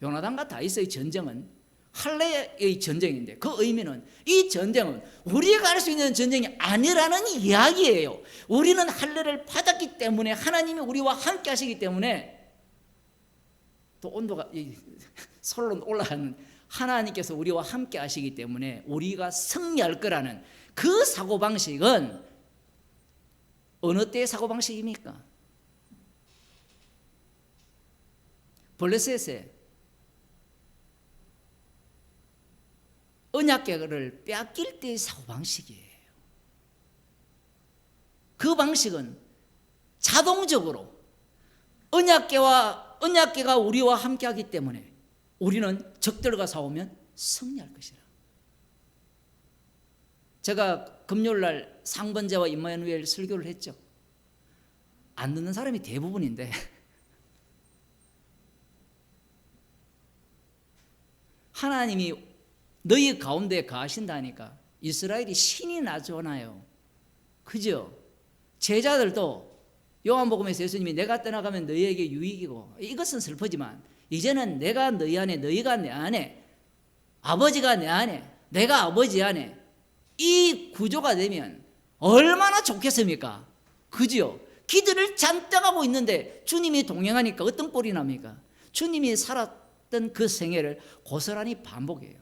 요나단과 다윗의 전쟁은 할례의 전쟁인데, 그 의미는 이 전쟁은 우리가 할 수 있는 전쟁이 아니라는 이야기예요. 우리는 할례를 받았기 때문에, 하나님이 우리와 함께 하시기 때문에, 또 온도가 솔로 올라가는, 하나님께서 우리와 함께 하시기 때문에 우리가 승리할 거라는 그 사고방식은 어느 때의 사고방식입니까? 블레셋의 언약궤를 빼앗길 때의 사고방식이에요. 그 방식은 자동적으로 언약궤가 우리와 함께하기 때문에 우리는 적들과 싸우면 승리할 것이라. 제가 금요일날 상번제와 임마누엘 설교를 했죠. 안 듣는 사람이 대부분인데 하나님이 너희 가운데 거하신다니까 이스라엘이 신이 나잖아요. 그죠? 제자들도 요한복음에서 예수님이 내가 떠나가면 너희에게 유익이고, 이것은 슬프지만 이제는 내가 너희 안에, 너희가 내 안에, 아버지가 내 안에, 내가 아버지 안에, 이 구조가 되면 얼마나 좋겠습니까? 그죠? 기도를 잔뜩 하고 있는데 주님이 동행하니까 어떤 꼴이 납니까? 주님이 살아 살았던 그 생애를 고스란히 반복해요.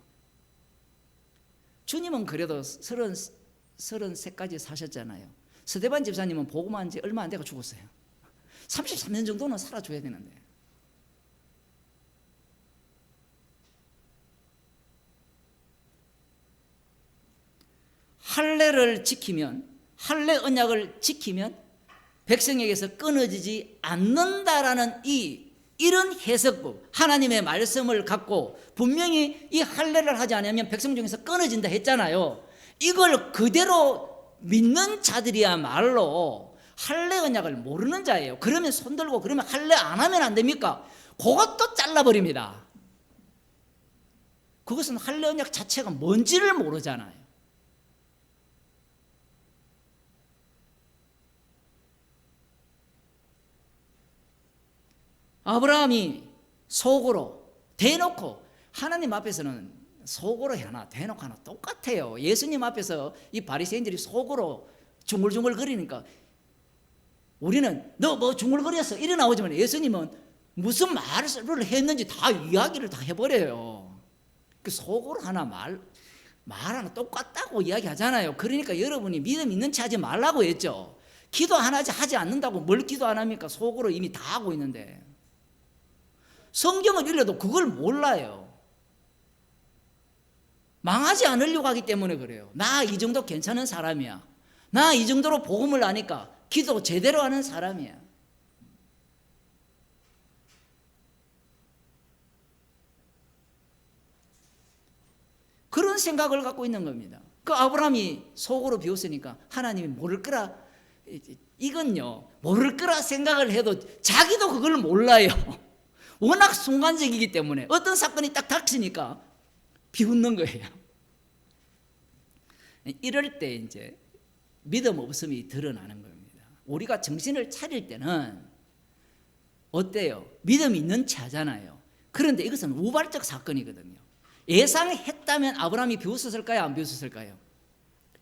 주님은 그래도 33까지 사셨잖아요. 스데반 집사님은 복음한 지 얼마 안 되고 죽었어요. 33년 정도는 살아줘야 되는데. 할례를 지키면, 할례 언약을 지키면 백성에게서 끊어지지 않는다라는 이런 해석법, 하나님의 말씀을 갖고 분명히 이 할례를 하지 않으면 백성 중에서 끊어진다 했잖아요. 이걸 그대로 믿는 자들이야말로 할례 언약을 모르는 자예요. 그러면 손들고 그러면 할례 안 하면 안 됩니까? 그것도 잘라버립니다. 그것은 할례 언약 자체가 뭔지를 모르잖아요. 아브라함이 속으로 대놓고, 하나님 앞에서는 속으로 하나 대놓고 하나 똑같아요. 예수님 앞에서 이 바리새인들이 속으로 중글중글 거리니까 우리는 너 뭐 중글거렸어 이래 나오지만 예수님은 무슨 말을 했는지 다 이야기를 다 해버려요. 그 속으로 하나 말 하나 똑같다고 이야기하잖아요. 그러니까 여러분이 믿음 있는 체 하지 말라고 했죠. 기도 하나지 하지 않는다고 뭘 기도 안 합니까? 속으로 이미 다 하고 있는데. 성경을 읽어도 그걸 몰라요. 망하지 않으려고 하기 때문에 그래요. 나 이 정도 괜찮은 사람이야. 나 이 정도로 복음을 아니까 기도 제대로 하는 사람이야. 그런 생각을 갖고 있는 겁니다. 그 아브라함이 속으로 비웃으니까 하나님이 모를 거라, 이건요 모를 거라 생각을 해도 자기도 그걸 몰라요. 워낙 순간적이기 때문에 어떤 사건이 딱 닥치니까 비웃는 거예요. 이럴 때 이제 믿음 없음이 드러나는 겁니다. 우리가 정신을 차릴 때는 어때요? 믿음 있는 차잖아요. 그런데 이것은 우발적 사건이거든요. 예상했다면 아브라함이 비웃었을까요? 안 비웃었을까요?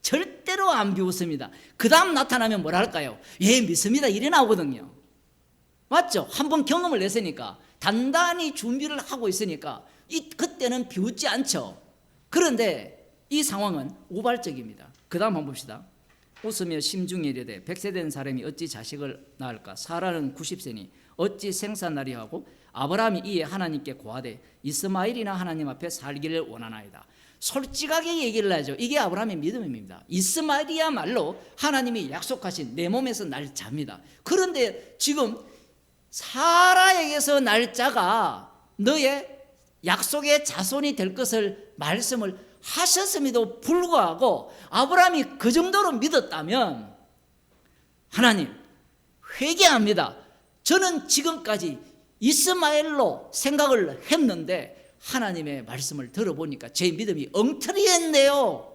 절대로 안 비웃습니다. 그 다음 나타나면 뭐라 할까요? 예, 믿습니다. 이래 나오거든요. 맞죠? 한번 경험을 했으니까, 단단히 준비를 하고 있으니까 그때는 비웃지 않죠. 그런데 이 상황은 우발적입니다. 그 다음 한번 봅시다. 웃으며 심중에 이르되 100세 된 사람이 어찌 자식을 낳을까? 사라는 90세니 어찌 생산나리 하고 아브라함이 이에 하나님께 고하되 이스마엘이나 하나님 앞에 살기를 원하나이다. 솔직하게 얘기를 하죠. 이게 아브라함의 믿음입니다. 이스마엘이야말로 하나님이 약속하신 내 몸에서 날 자입니다. 그런데 지금 사라에게서 날 자가 너의 약속의 자손이 될 것을 말씀을 하셨음에도 불구하고 아브라함이 그 정도로 믿었다면, 하나님 회개합니다. 저는 지금까지 이스마엘로 생각을 했는데 하나님의 말씀을 들어보니까 제 믿음이 엉터리였네요.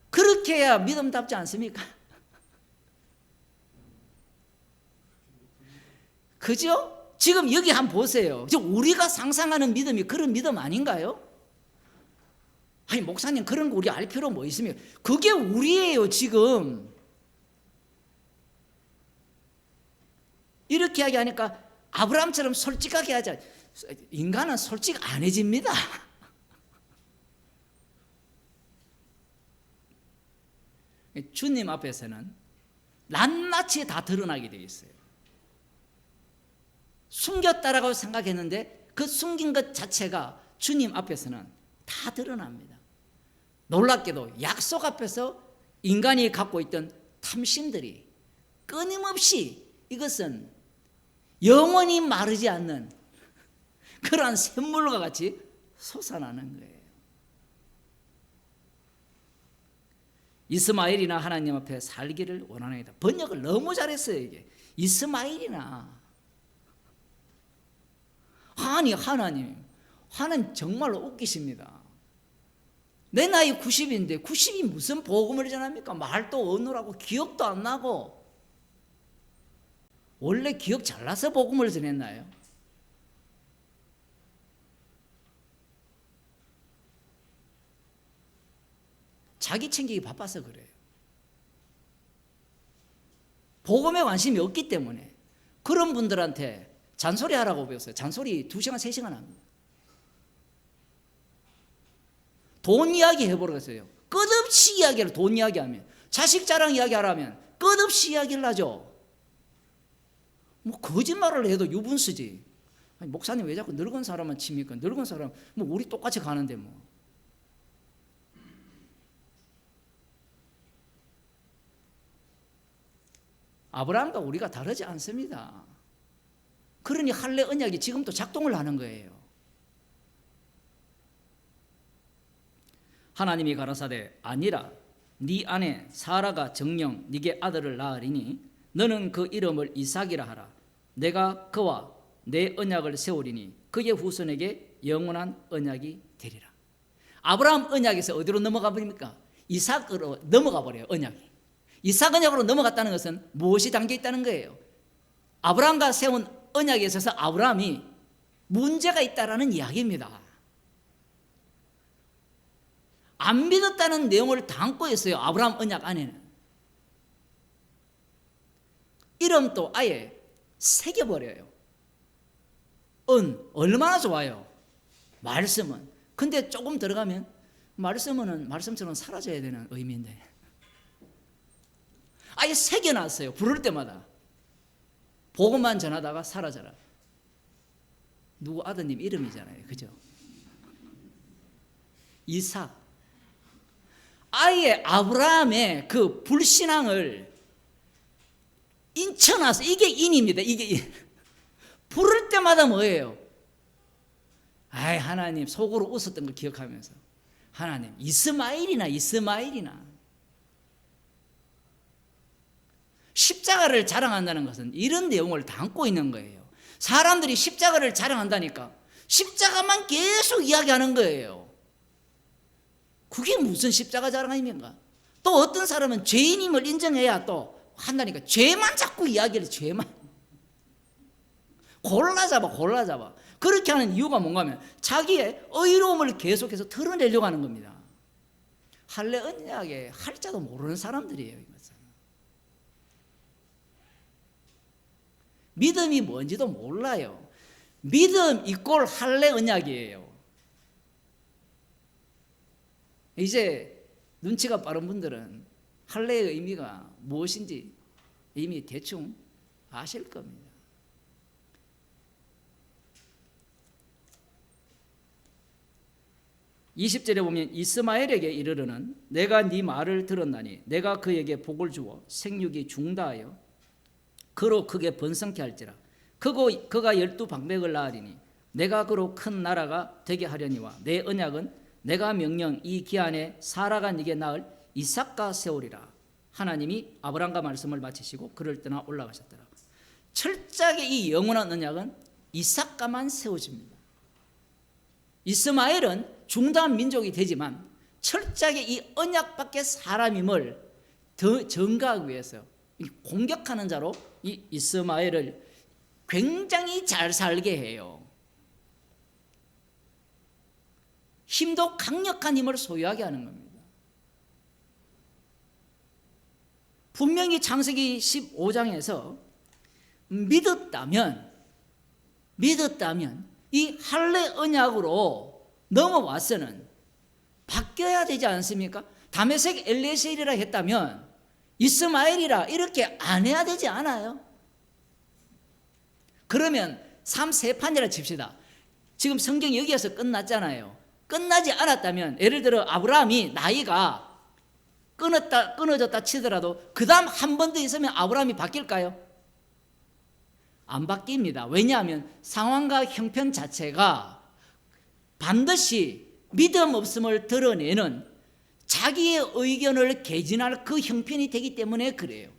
그렇게 해야 믿음답지 않습니까? 그죠? 지금 여기 한번 보세요. 우리가 상상하는 믿음이 그런 믿음 아닌가요? 아니 목사님 그런 거 우리 알 필요 뭐 있습니까? 그게 우리예요. 지금 이렇게 이야기하니까 아브라함처럼 솔직하게 하자. 인간은 솔직 안 해집니다. 주님 앞에서는 낱낱이 다 드러나게 되어 있어요. 숨겼다라고 생각했는데 그 숨긴 것 자체가 주님 앞에서는 다 드러납니다. 놀랍게도 약속 앞에서 인간이 갖고 있던 탐심들이 끊임없이, 이것은 영원히 마르지 않는 그러한 샘물과 같이 솟아나는 거예요. 이스마엘이나 하나님 앞에 살기를 원하나이다. 번역을 너무 잘했어요. 이게 이스마엘이나. 아니 하나님 정말로 웃기십니다. 내 나이 90인데 90이 무슨 복음을 전합니까? 말도 어눌하고 기억도 안 나고. 원래 기억 잘나서 복음을 전했나요? 자기 챙기기 바빠서 그래요. 복음에 관심이 없기 때문에. 그런 분들한테 잔소리 하라고 배웠어요. 잔소리 2시간, 3시간 합니다. 돈 이야기 해보라겠어요. 끝없이 이야기를 돈 이야기하면, 자식 자랑 이야기하라면 끝없이 이야기를 하죠. 뭐 거짓말을 해도 유분수지. 아니, 목사님 왜 자꾸 늙은 사람만 칩니까? 늙은 사람 뭐 우리 똑같이 가는데 뭐. 아브라함과 우리가 다르지 않습니다. 그러니 할례 언약이 지금도 작동을 하는 거예요. 하나님이 가라사대 아니라 네 아내 사라가 정녕 네게 아들을 낳으리니 너는 그 이름을 이삭이라 하라. 내가 그와 내 언약을 세우리니 그의 후손에게 영원한 언약이 되리라. 아브라함 언약에서 어디로 넘어가 버립니까? 이삭으로 넘어가 버려요. 언약이. 이삭 언약으로 넘어갔다는 것은 무엇이 담겨 있다는 거예요? 아브라함과 세운 언약에 있어서 아브라함이 문제가 있다라는 이야기입니다. 안 믿었다는 내용을 담고 있어요. 아브라함 언약 안에는. 이름도 아예 새겨버려요. 얼마나 좋아요. 말씀은. 근데 조금 들어가면 말씀은 말씀처럼 사라져야 되는 의미인데 아예 새겨놨어요. 부를 때마다. 복음만 전하다가 사라져라. 누구 아드님 이름이잖아요. 그죠? 이삭. 아예 아브라함의 그 불신앙을 인쳐놔서 이게 인입니다. 이게 인. 부를 때마다 뭐예요? 아이 하나님 속으로 웃었던 걸 기억하면서 하나님 이스마일이나 십자가를 자랑한다는 것은 이런 내용을 담고 있는 거예요. 사람들이 십자가를 자랑한다니까 십자가만 계속 이야기하는 거예요. 그게 무슨 십자가 자랑 아닙니까? 또 어떤 사람은 죄인임을 인정해야 또 한다니까 죄만 자꾸 이야기를 죄만 골라 잡아. 그렇게 하는 이유가 뭔가 하면 자기의 의로움을 계속해서 드러내려고 하는 겁니다. 할례 언약의 할자도 모르는 사람들이에요. 이것은. 믿음이 뭔지도 몰라요. 믿음 이꼴 할례 언약이에요. 이제 눈치가 빠른 분들은 할례의 의미가 무엇인지 이미 대충 아실 겁니다. 20절에 보면 이스마엘에게 이르르는 내가 네 말을 들었나니 내가 그에게 복을 주어 생육이 중다하여 그로 크게 번성케 할지라. 그가 12방백을 낳으리니 내가 그로 큰 나라가 되게 하려니와 내 언약은 내가 명령 이 기한에 사라가 네게 낳을 이삭과 세우리라. 하나님이 아브라함과 말씀을 마치시고 그를 떠나 올라가셨더라. 철저하게 이 영원한 언약은 이삭과만 세워집니다. 이스마엘은 중다한 민족이 되지만 철저하게 이 언약 밖의 사람임을 더 증가하기 위해서 공격하는 자로 이 이스마엘을 굉장히 잘 살게 해요. 힘도 강력한 힘을 소유하게 하는 겁니다. 분명히 창세기 15장에서 믿었다면 이 할례 언약으로 넘어와서는 바뀌어야 되지 않습니까? 다메섹 엘리에셀이라 했다면 이스마엘이라 이렇게 안 해야 되지 않아요? 그러면 3세판이라 칩시다. 지금 성경이 여기에서 끝났잖아요. 끝나지 않았다면 예를 들어 아브라함이 나이가 끊어졌다 치더라도 그 다음 한 번 더 있으면 아브라함이 바뀔까요? 안 바뀝니다. 왜냐하면 상황과 형편 자체가 반드시 믿음 없음을 드러내는 자기의 의견을 개진할 그 형편이 되기 때문에 그래요.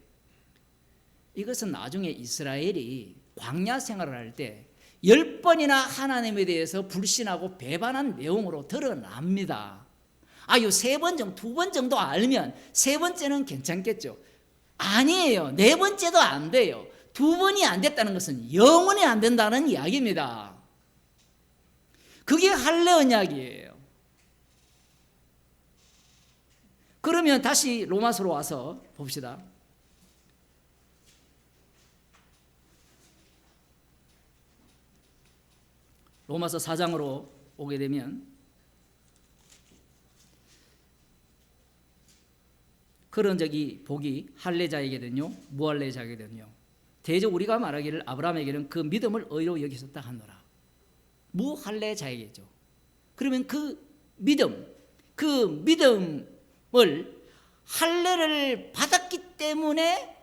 이것은 나중에 이스라엘이 광야 생활을 할 때 10번이나 하나님에 대해서 불신하고 배반한 내용으로 드러납니다. 요 3번 정도, 2번 정도 알면 3번째는 괜찮겠죠. 아니에요. 4번째도 안 돼요. 2번이 안 됐다는 것은 영원히 안 된다는 이야기입니다. 그게 할례 언약이에요. 그러면 다시 로마서로 와서 봅시다. 로마서 4장으로 오게 되면 그런 적이 복이 할례자에게든요 무할례자에게든요 대적 우리가 말하기를 아브라함에게는 그 믿음을 의로 여기셨다 하노라. 무할례자에게죠. 그러면 그 믿음을 할례를 받았기 때문에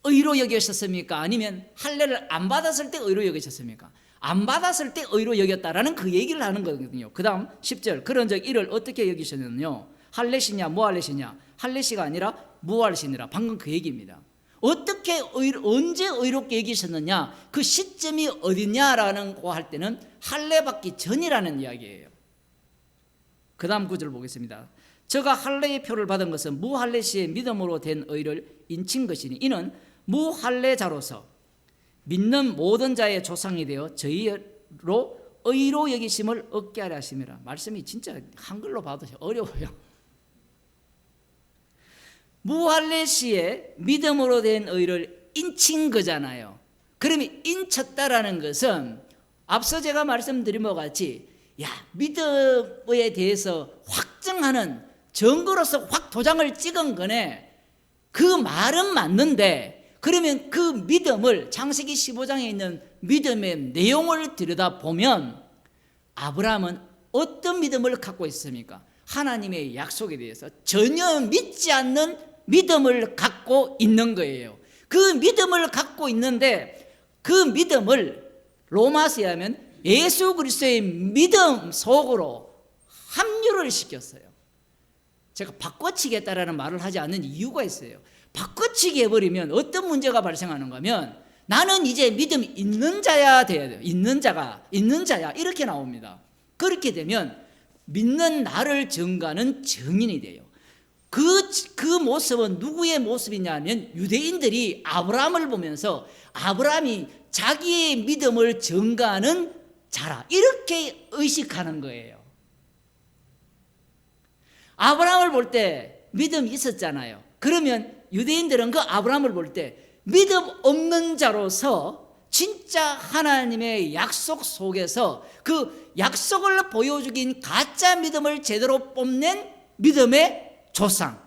의로 여기셨습니까? 아니면 할례를 안 받았을 때 의로 여기셨습니까? 안 받았을 때 의로 여겼다라는 그 얘기를 하는 거거든요. 그 다음 10절 그런즉 이를 어떻게 여기셨느냐? 할례시냐 무할례시냐? 할례시가 아니라 무할례시니라. 방금 그 얘기입니다. 어떻게 언제 의롭게 여기셨느냐? 그 시점이 어디냐라는 거 할 때는 할례 받기 전이라는 이야기예요. 그 다음 구절 보겠습니다. 저가 할례의 표를 받은 것은 무할례시의 믿음으로 된 의를 인친 것이니 이는 무할례자로서 믿는 모든 자의 조상이 되어 저희로 의로 여기심을 얻게 하려 하심이라. 말씀이 진짜 한글로 봐도 어려워요. 무할례시의 믿음으로 된 의를 인친 거잖아요. 그러면 인쳤다라는 것은 앞서 제가 말씀드린 것 같이 믿음에 대해서 확증하는 증거로서 확 도장을 찍은 거네. 그 말은 맞는데 그러면 그 믿음을 창세기 15장에 있는 믿음의 내용을 들여다보면 아브라함은 어떤 믿음을 갖고 있습니까? 하나님의 약속에 대해서 전혀 믿지 않는 믿음을 갖고 있는 거예요. 그 믿음을 갖고 있는데 그 믿음을 로마서에 하면 예수 그리스도의 믿음 속으로 합류를 시켰어요. 제가 바꿔치겠다라는 말을 하지 않는 이유가 있어요. 바꿔치기 해버리면 어떤 문제가 발생하는가 하면 나는 이제 믿음이 있는 자야 돼야 돼요. 있는 자야 이렇게 나옵니다. 그렇게 되면 믿는 나를 증거하는 증인이 돼요. 그 모습은 누구의 모습이냐면 유대인들이 아브라함을 보면서 아브라함이 자기의 믿음을 증거하는 자라 이렇게 의식하는 거예요. 아브라함을 볼 때 믿음이 있었잖아요. 그러면 유대인들은 그 아브라함을 볼 때 믿음 없는 자로서 진짜 하나님의 약속 속에서 그 약속을 보여주긴 가짜 믿음을 제대로 뽐낸 믿음의 조상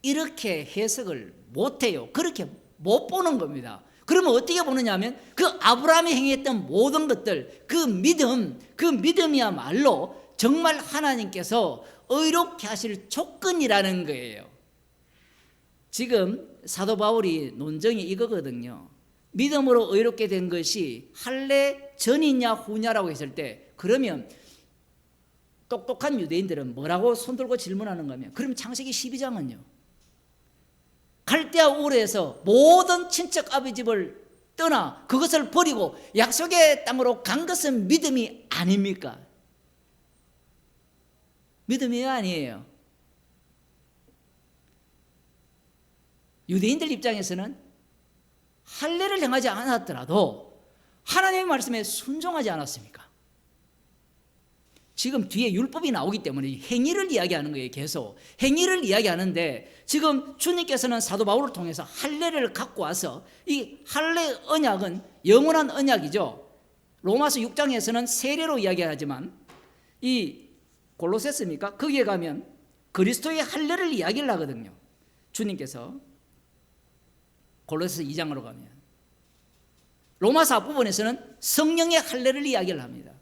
이렇게 해석을 못해요. 그렇게 못 보는 겁니다. 그러면 어떻게 보느냐 하면 그 아브라함이 행했던 모든 것들 그 믿음이야말로 정말 하나님께서 의롭게 하실 조건이라는 거예요. 지금 사도 바울이 논증이 이거거든요. 믿음으로 의롭게 된 것이 할례 전이냐 후냐라고 했을 때 그러면 똑똑한 유대인들은 뭐라고 손들고 질문하는가 하면 그럼 창세기 12장은요 갈대아 우르에서 모든 친척 아비 집을 떠나 그것을 버리고 약속의 땅으로 간 것은 믿음이 아닙니까? 믿음이 아니에요. 유대인들 입장에서는 할례를 행하지 않았더라도 하나님의 말씀에 순종하지 않았습니까? 지금 뒤에 율법이 나오기 때문에 행위를 이야기하는 거예요. 계속 행위를 이야기하는데 지금 주님께서는 사도 바울을 통해서 할례를 갖고 와서 이 할례 언약은 영원한 언약이죠. 로마서 6장에서는 세례로 이야기하지만 이 골로새서입니까? 거기에 가면 그리스도의 할례를 이야기를 하거든요. 주님께서 골로새서 2장으로 가면 로마서 앞부분에서는 성령의 할례를 이야기를 합니다.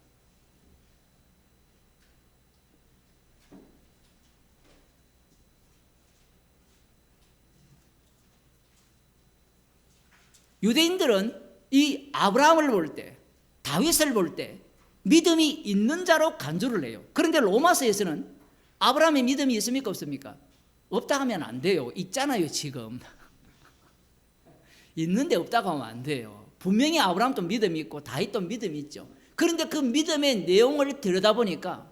유대인들은 이 아브라함을 볼 때, 다윗을 볼 때 믿음이 있는 자로 간주를 해요. 그런데 로마서에서는 아브라함의 믿음이 있습니까 없습니까? 없다 하면 안 돼요. 있잖아요 지금. 있는데 없다고 하면 안 돼요. 분명히 아브라함도 믿음이 있고 다윗도 믿음이 있죠. 그런데 그 믿음의 내용을 들여다보니까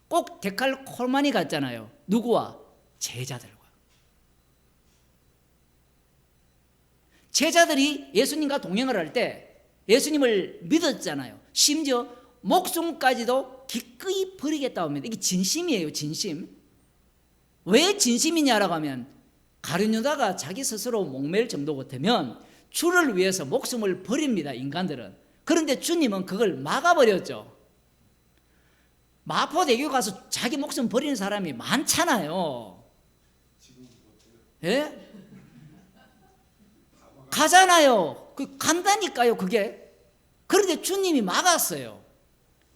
꼭 데칼코마니 같잖아요. 누구와? 제자들과. 제자들이 예수님과 동행을 할 때 예수님을 믿었잖아요. 심지어 목숨까지도 기꺼이 버리겠다고 합니다. 이게 진심이에요. 진심. 왜 진심이냐라고 하면 가룟유다가 자기 스스로 목맬 정도 같으면 주를 위해서 목숨을 버립니다. 인간들은. 그런데 주님은 그걸 막아버렸죠. 마포대교 가서 자기 목숨 버리는 사람이 많잖아요. 예? 가잖아요. 간다니까요, 그게. 그런데 주님이 막았어요.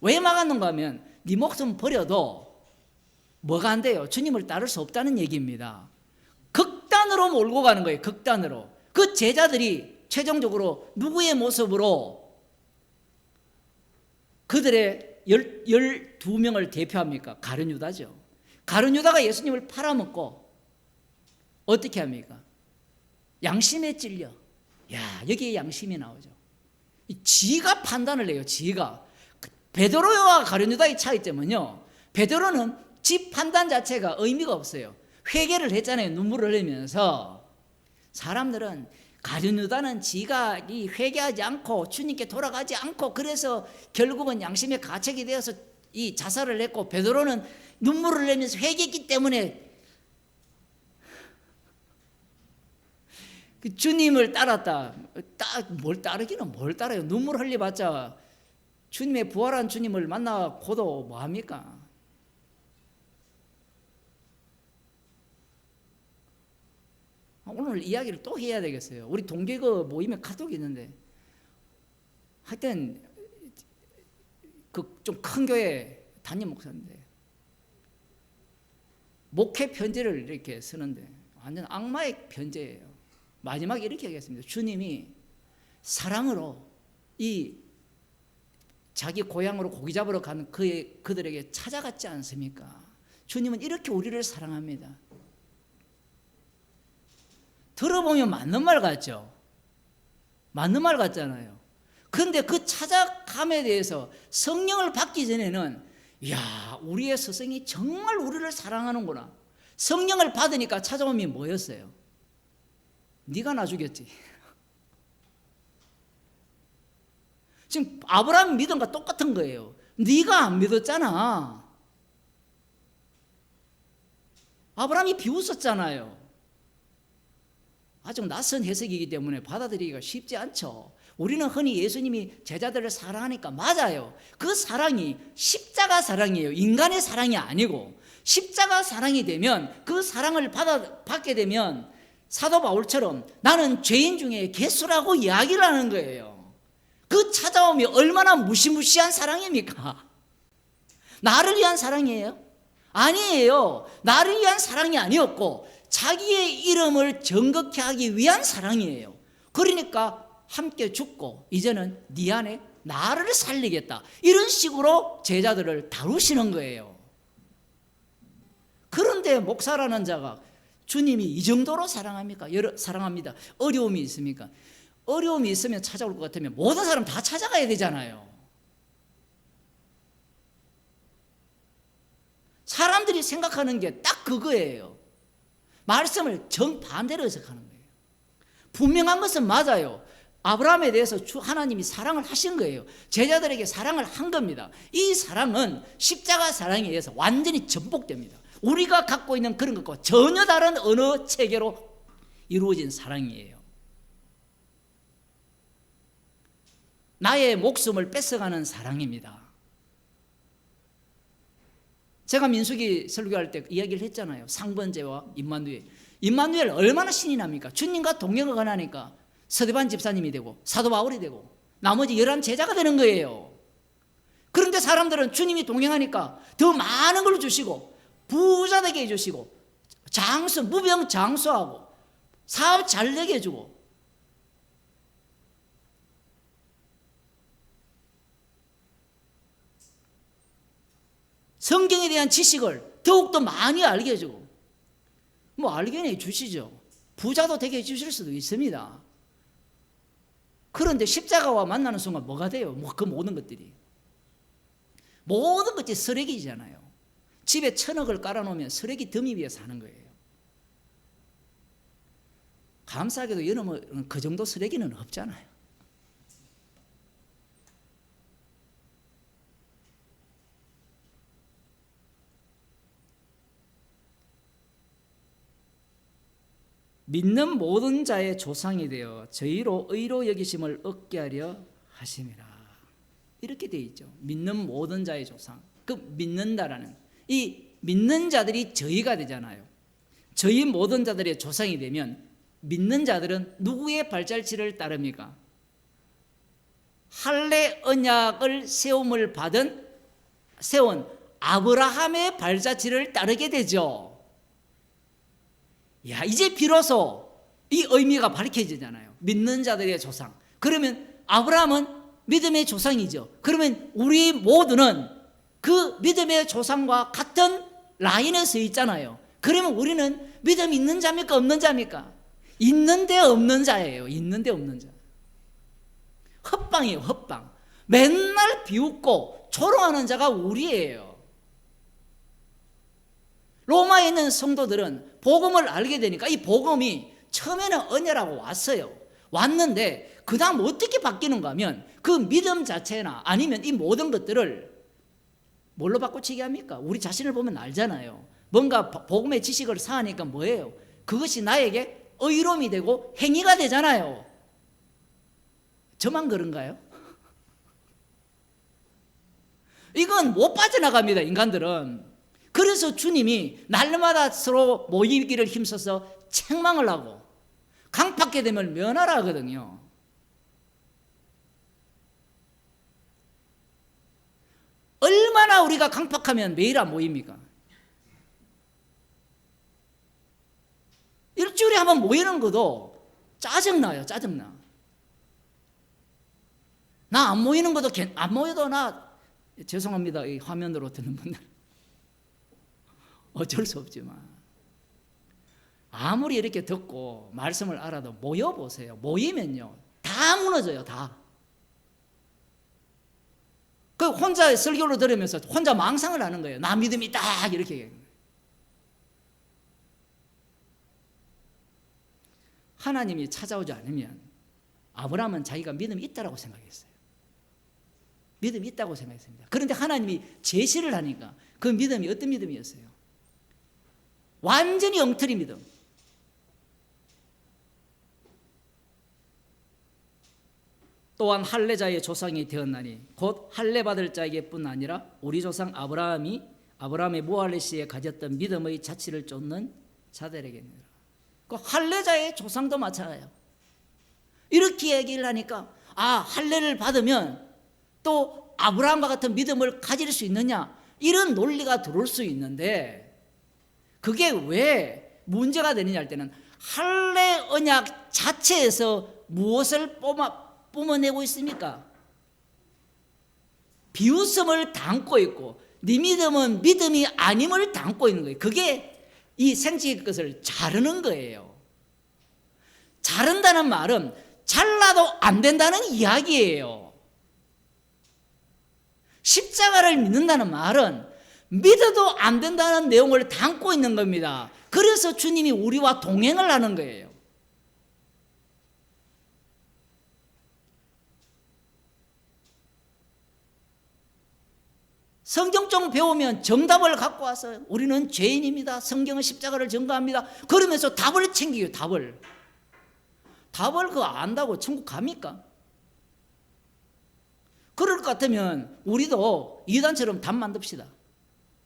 왜 막았는가 하면 네 목숨 버려도 뭐가 안 돼요? 주님을 따를 수 없다는 얘기입니다. 극단으로 몰고 가는 거예요. 극단으로. 그 제자들이 최종적으로 누구의 모습으로 그들의 12명을 대표합니까? 가룟 유다죠. 가룟 유다가 예수님을 팔아먹고 어떻게 합니까? 양심에 찔려. 야, 여기에 양심이 나오죠. 지가 판단을 해요. 지가. 베드로와 가룟 유다의 차이점은요, 베드로는 지 판단 자체가 의미가 없어요. 회개를 했잖아요. 눈물을 흘리면서. 사람들은 가룟 유다는 지가 회개하지 않고 주님께 돌아가지 않고 그래서 결국은 양심의 가책이 되어서 이 자살을 했고, 베드로는 눈물을 흘리면서 회개했기 때문에 주님을 따랐다. 뭘 따르기는 뭘 따라요. 눈물 흘려봤자 주님의 부활한 주님을 만나고도 뭐합니까? 오늘 이야기를 또 해야 되겠어요. 우리 동계거 모임에 카톡이 있는데, 하여튼 그 좀 큰 교회 담임 목사인데 목회 편지를 이렇게 쓰는데 완전 악마의 편지예요. 마지막에 이렇게 하겠습니다. 주님이 사랑으로 이 자기 고향으로 고기 잡으러 가는 그들에게 찾아갔지 않습니까? 주님은 이렇게 우리를 사랑합니다. 들어보면 맞는 말 같죠? 맞는 말 같잖아요. 그런데 그 찾아감에 대해서 성령을 받기 전에는, 이야, 우리의 스승이 정말 우리를 사랑하는구나. 성령을 받으니까 찾아옴이 뭐였어요? 네가 나 죽였지. 지금 아브라함 믿음과 똑같은 거예요. 네가 안 믿었잖아. 아브라함이 비웃었잖아요. 아주 낯선 해석이기 때문에 받아들이기가 쉽지 않죠. 우리는 흔히 예수님이 제자들을 사랑하니까 맞아요. 그 사랑이 십자가 사랑이에요. 인간의 사랑이 아니고, 십자가 사랑이 되면, 그 사랑을 받게 되면 사도 바울처럼 나는 죄인 중에 개수라고 이야기를 하는 거예요. 그 찾아옴이 얼마나 무시무시한 사랑입니까? 나를 위한 사랑이에요? 아니에요. 나를 위한 사랑이 아니었고 자기의 이름을 정극케 하기 위한 사랑이에요. 그러니까 함께 죽고 이제는 네 안에 나를 살리겠다, 이런 식으로 제자들을 다루시는 거예요. 그런데 목사라는 자가 주님이 이 정도로 사랑합니까? 사랑합니다. 어려움이 있습니까? 어려움이 있으면 찾아올 것 같으면 모든 사람 다 찾아가야 되잖아요. 사람들이 생각하는 게 딱 그거예요. 말씀을 정반대로 해석하는 거예요. 분명한 것은 맞아요. 아브라함에 대해서 하나님이 사랑을 하신 거예요. 제자들에게 사랑을 한 겁니다. 이 사랑은 십자가 사랑에 의해서 완전히 전복됩니다. 우리가 갖고 있는 그런 것과 전혀 다른 어느 체계로 이루어진 사랑이에요. 나의 목숨을 뺏어가는 사랑입니다. 제가 민수기 설교할 때 이야기를 했잖아요. 상번제와 임마누엘. 임마누엘 얼마나 신이 납니까? 주님과 동역을 하니까 서대반 집사님이 되고 사도 바울이 되고 나머지 11 제자가 되는 거예요. 그런데 사람들은 주님이 동행하니까 더 많은 걸 주시고 부자 되게 해주시고 무병장수하고 사업 잘 되게 해주고, 성경에 대한 지식을 더욱더 많이 알게 해주고, 뭐 알게 해주시죠. 부자도 되게 해주실 수도 있습니다. 그런데 십자가와 만나는 순간 뭐가 돼요? 그 모든 것들이 쓰레기잖아요. 집에 1,000억을 깔아놓으면 쓰레기 더미 위에 사는 거예요. 감사하게도 여러분 그 정도 쓰레기는 없잖아요. 믿는 모든 자의 조상이 되어 저희로 의로 여기심을 얻게 하려 하심이라. 이렇게 돼 있죠. 믿는 모든 자의 조상. 그 믿는다라는, 이 믿는 자들이 저희가 되잖아요. 저희 모든 자들의 조상이 되면 믿는 자들은 누구의 발자취를 따릅니까? 할례 언약을 세운 아브라함의 발자취를 따르게 되죠. 야, 이제 비로소 이 의미가 밝혀지잖아요. 믿는 자들의 조상. 그러면 아브라함은 믿음의 조상이죠. 그러면 우리 모두는 그 믿음의 조상과 같은 라인에 서 있잖아요. 그러면 우리는 믿음 있는 자입니까? 없는 자입니까? 있는데 없는 자예요. 있는데 없는 자. 헛방이에요. 헛방. 맨날 비웃고 조롱하는 자가 우리예요. 로마에 있는 성도들은 복음을 알게 되니까 이 복음이 처음에는 은혜라고 왔어요. 왔는데 그 다음 어떻게 바뀌는가 하면 그 믿음 자체나 아니면 이 모든 것들을 뭘로 바꿔치기 합니까? 우리 자신을 보면 알잖아요. 뭔가 복음의 지식을 쌓으니까 뭐예요? 그것이 나에게 의로움이 되고 행위가 되잖아요. 저만 그런가요? 이건 못 빠져나갑니다, 인간들은. 그래서 주님이 날마다 서로 모이기를 힘써서 책망을 하고 강팍게 되면 면하라 하거든요. 얼마나 우리가 강팍하면 매일 안 모입니까? 일주일에 한번 모이는 것도 짜증나요. 짜증나. 나 안 모이는 것도 안 모여도 나 죄송합니다. 이 화면으로 듣는 분들 어쩔 수 없지만 아무리 이렇게 듣고 말씀을 알아도 모여보세요. 모이면요 다 무너져요. 다. 그 혼자 설교를 들으면서 혼자 망상을 하는 거예요. 나 믿음이 있다 이렇게. 하나님이 찾아오지 않으면 아브라함은 자기가 믿음이 있다고 생각했어요. 믿음이 있다고 생각했습니다. 그런데 하나님이 제시를 하니까 그 믿음이 어떤 믿음이었어요? 완전히 엉터리 믿음. 또한 할례자의 조상이 되었나니 곧 할례 받을 자에게뿐 아니라 우리 조상 아브라함의 무할례 시에 가졌던 믿음의 자취를 쫓는 자들에게니라. 그 할례자의 조상도 마찬가지예요. 이렇게 얘기를 하니까 할례를 받으면 또 아브라함과 같은 믿음을 가질 수 있느냐 이런 논리가 들어올 수 있는데 그게 왜 문제가 되느냐 할 때는 할례 언약 자체에서 무엇을 뿜어내고 있습니까? 비웃음을 담고 있고 네 믿음은 믿음이 아님을 담고 있는 거예요. 그게 이 생식의 것을 자르는 거예요. 자른다는 말은 잘라도 안 된다는 이야기예요. 십자가를 믿는다는 말은 믿어도 안 된다는 내용을 담고 있는 겁니다. 그래서 주님이 우리와 동행을 하는 거예요. 성경 좀 배우면 정답을 갖고 와서 우리는 죄인입니다. 성경은 십자가를 증거합니다. 그러면서 답을 챙기요. 답을 그거 안다고 천국 갑니까? 그럴 것 같으면 우리도 이단처럼 답 만듭시다.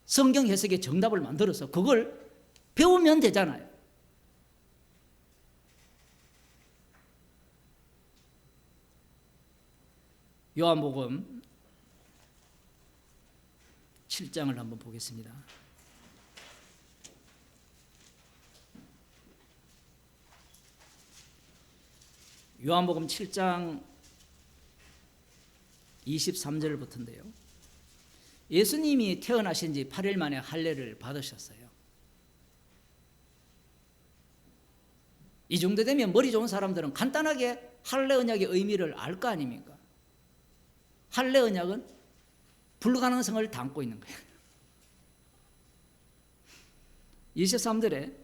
성경 해석의 정답을 만들어서 그걸 배우면 되잖아요. 요한복음 7장을 한번 보겠습니다. 요한복음 7장 23절부터인데요. 예수님이 태어나신 지 8일 만에 할례를 받으셨어요. 이 정도 되면 머리 좋은 사람들은 간단하게 할례 언약의 의미를 알 거 아닙니까? 할례 언약은 불가능성을 담고 있는 거예요. 23절에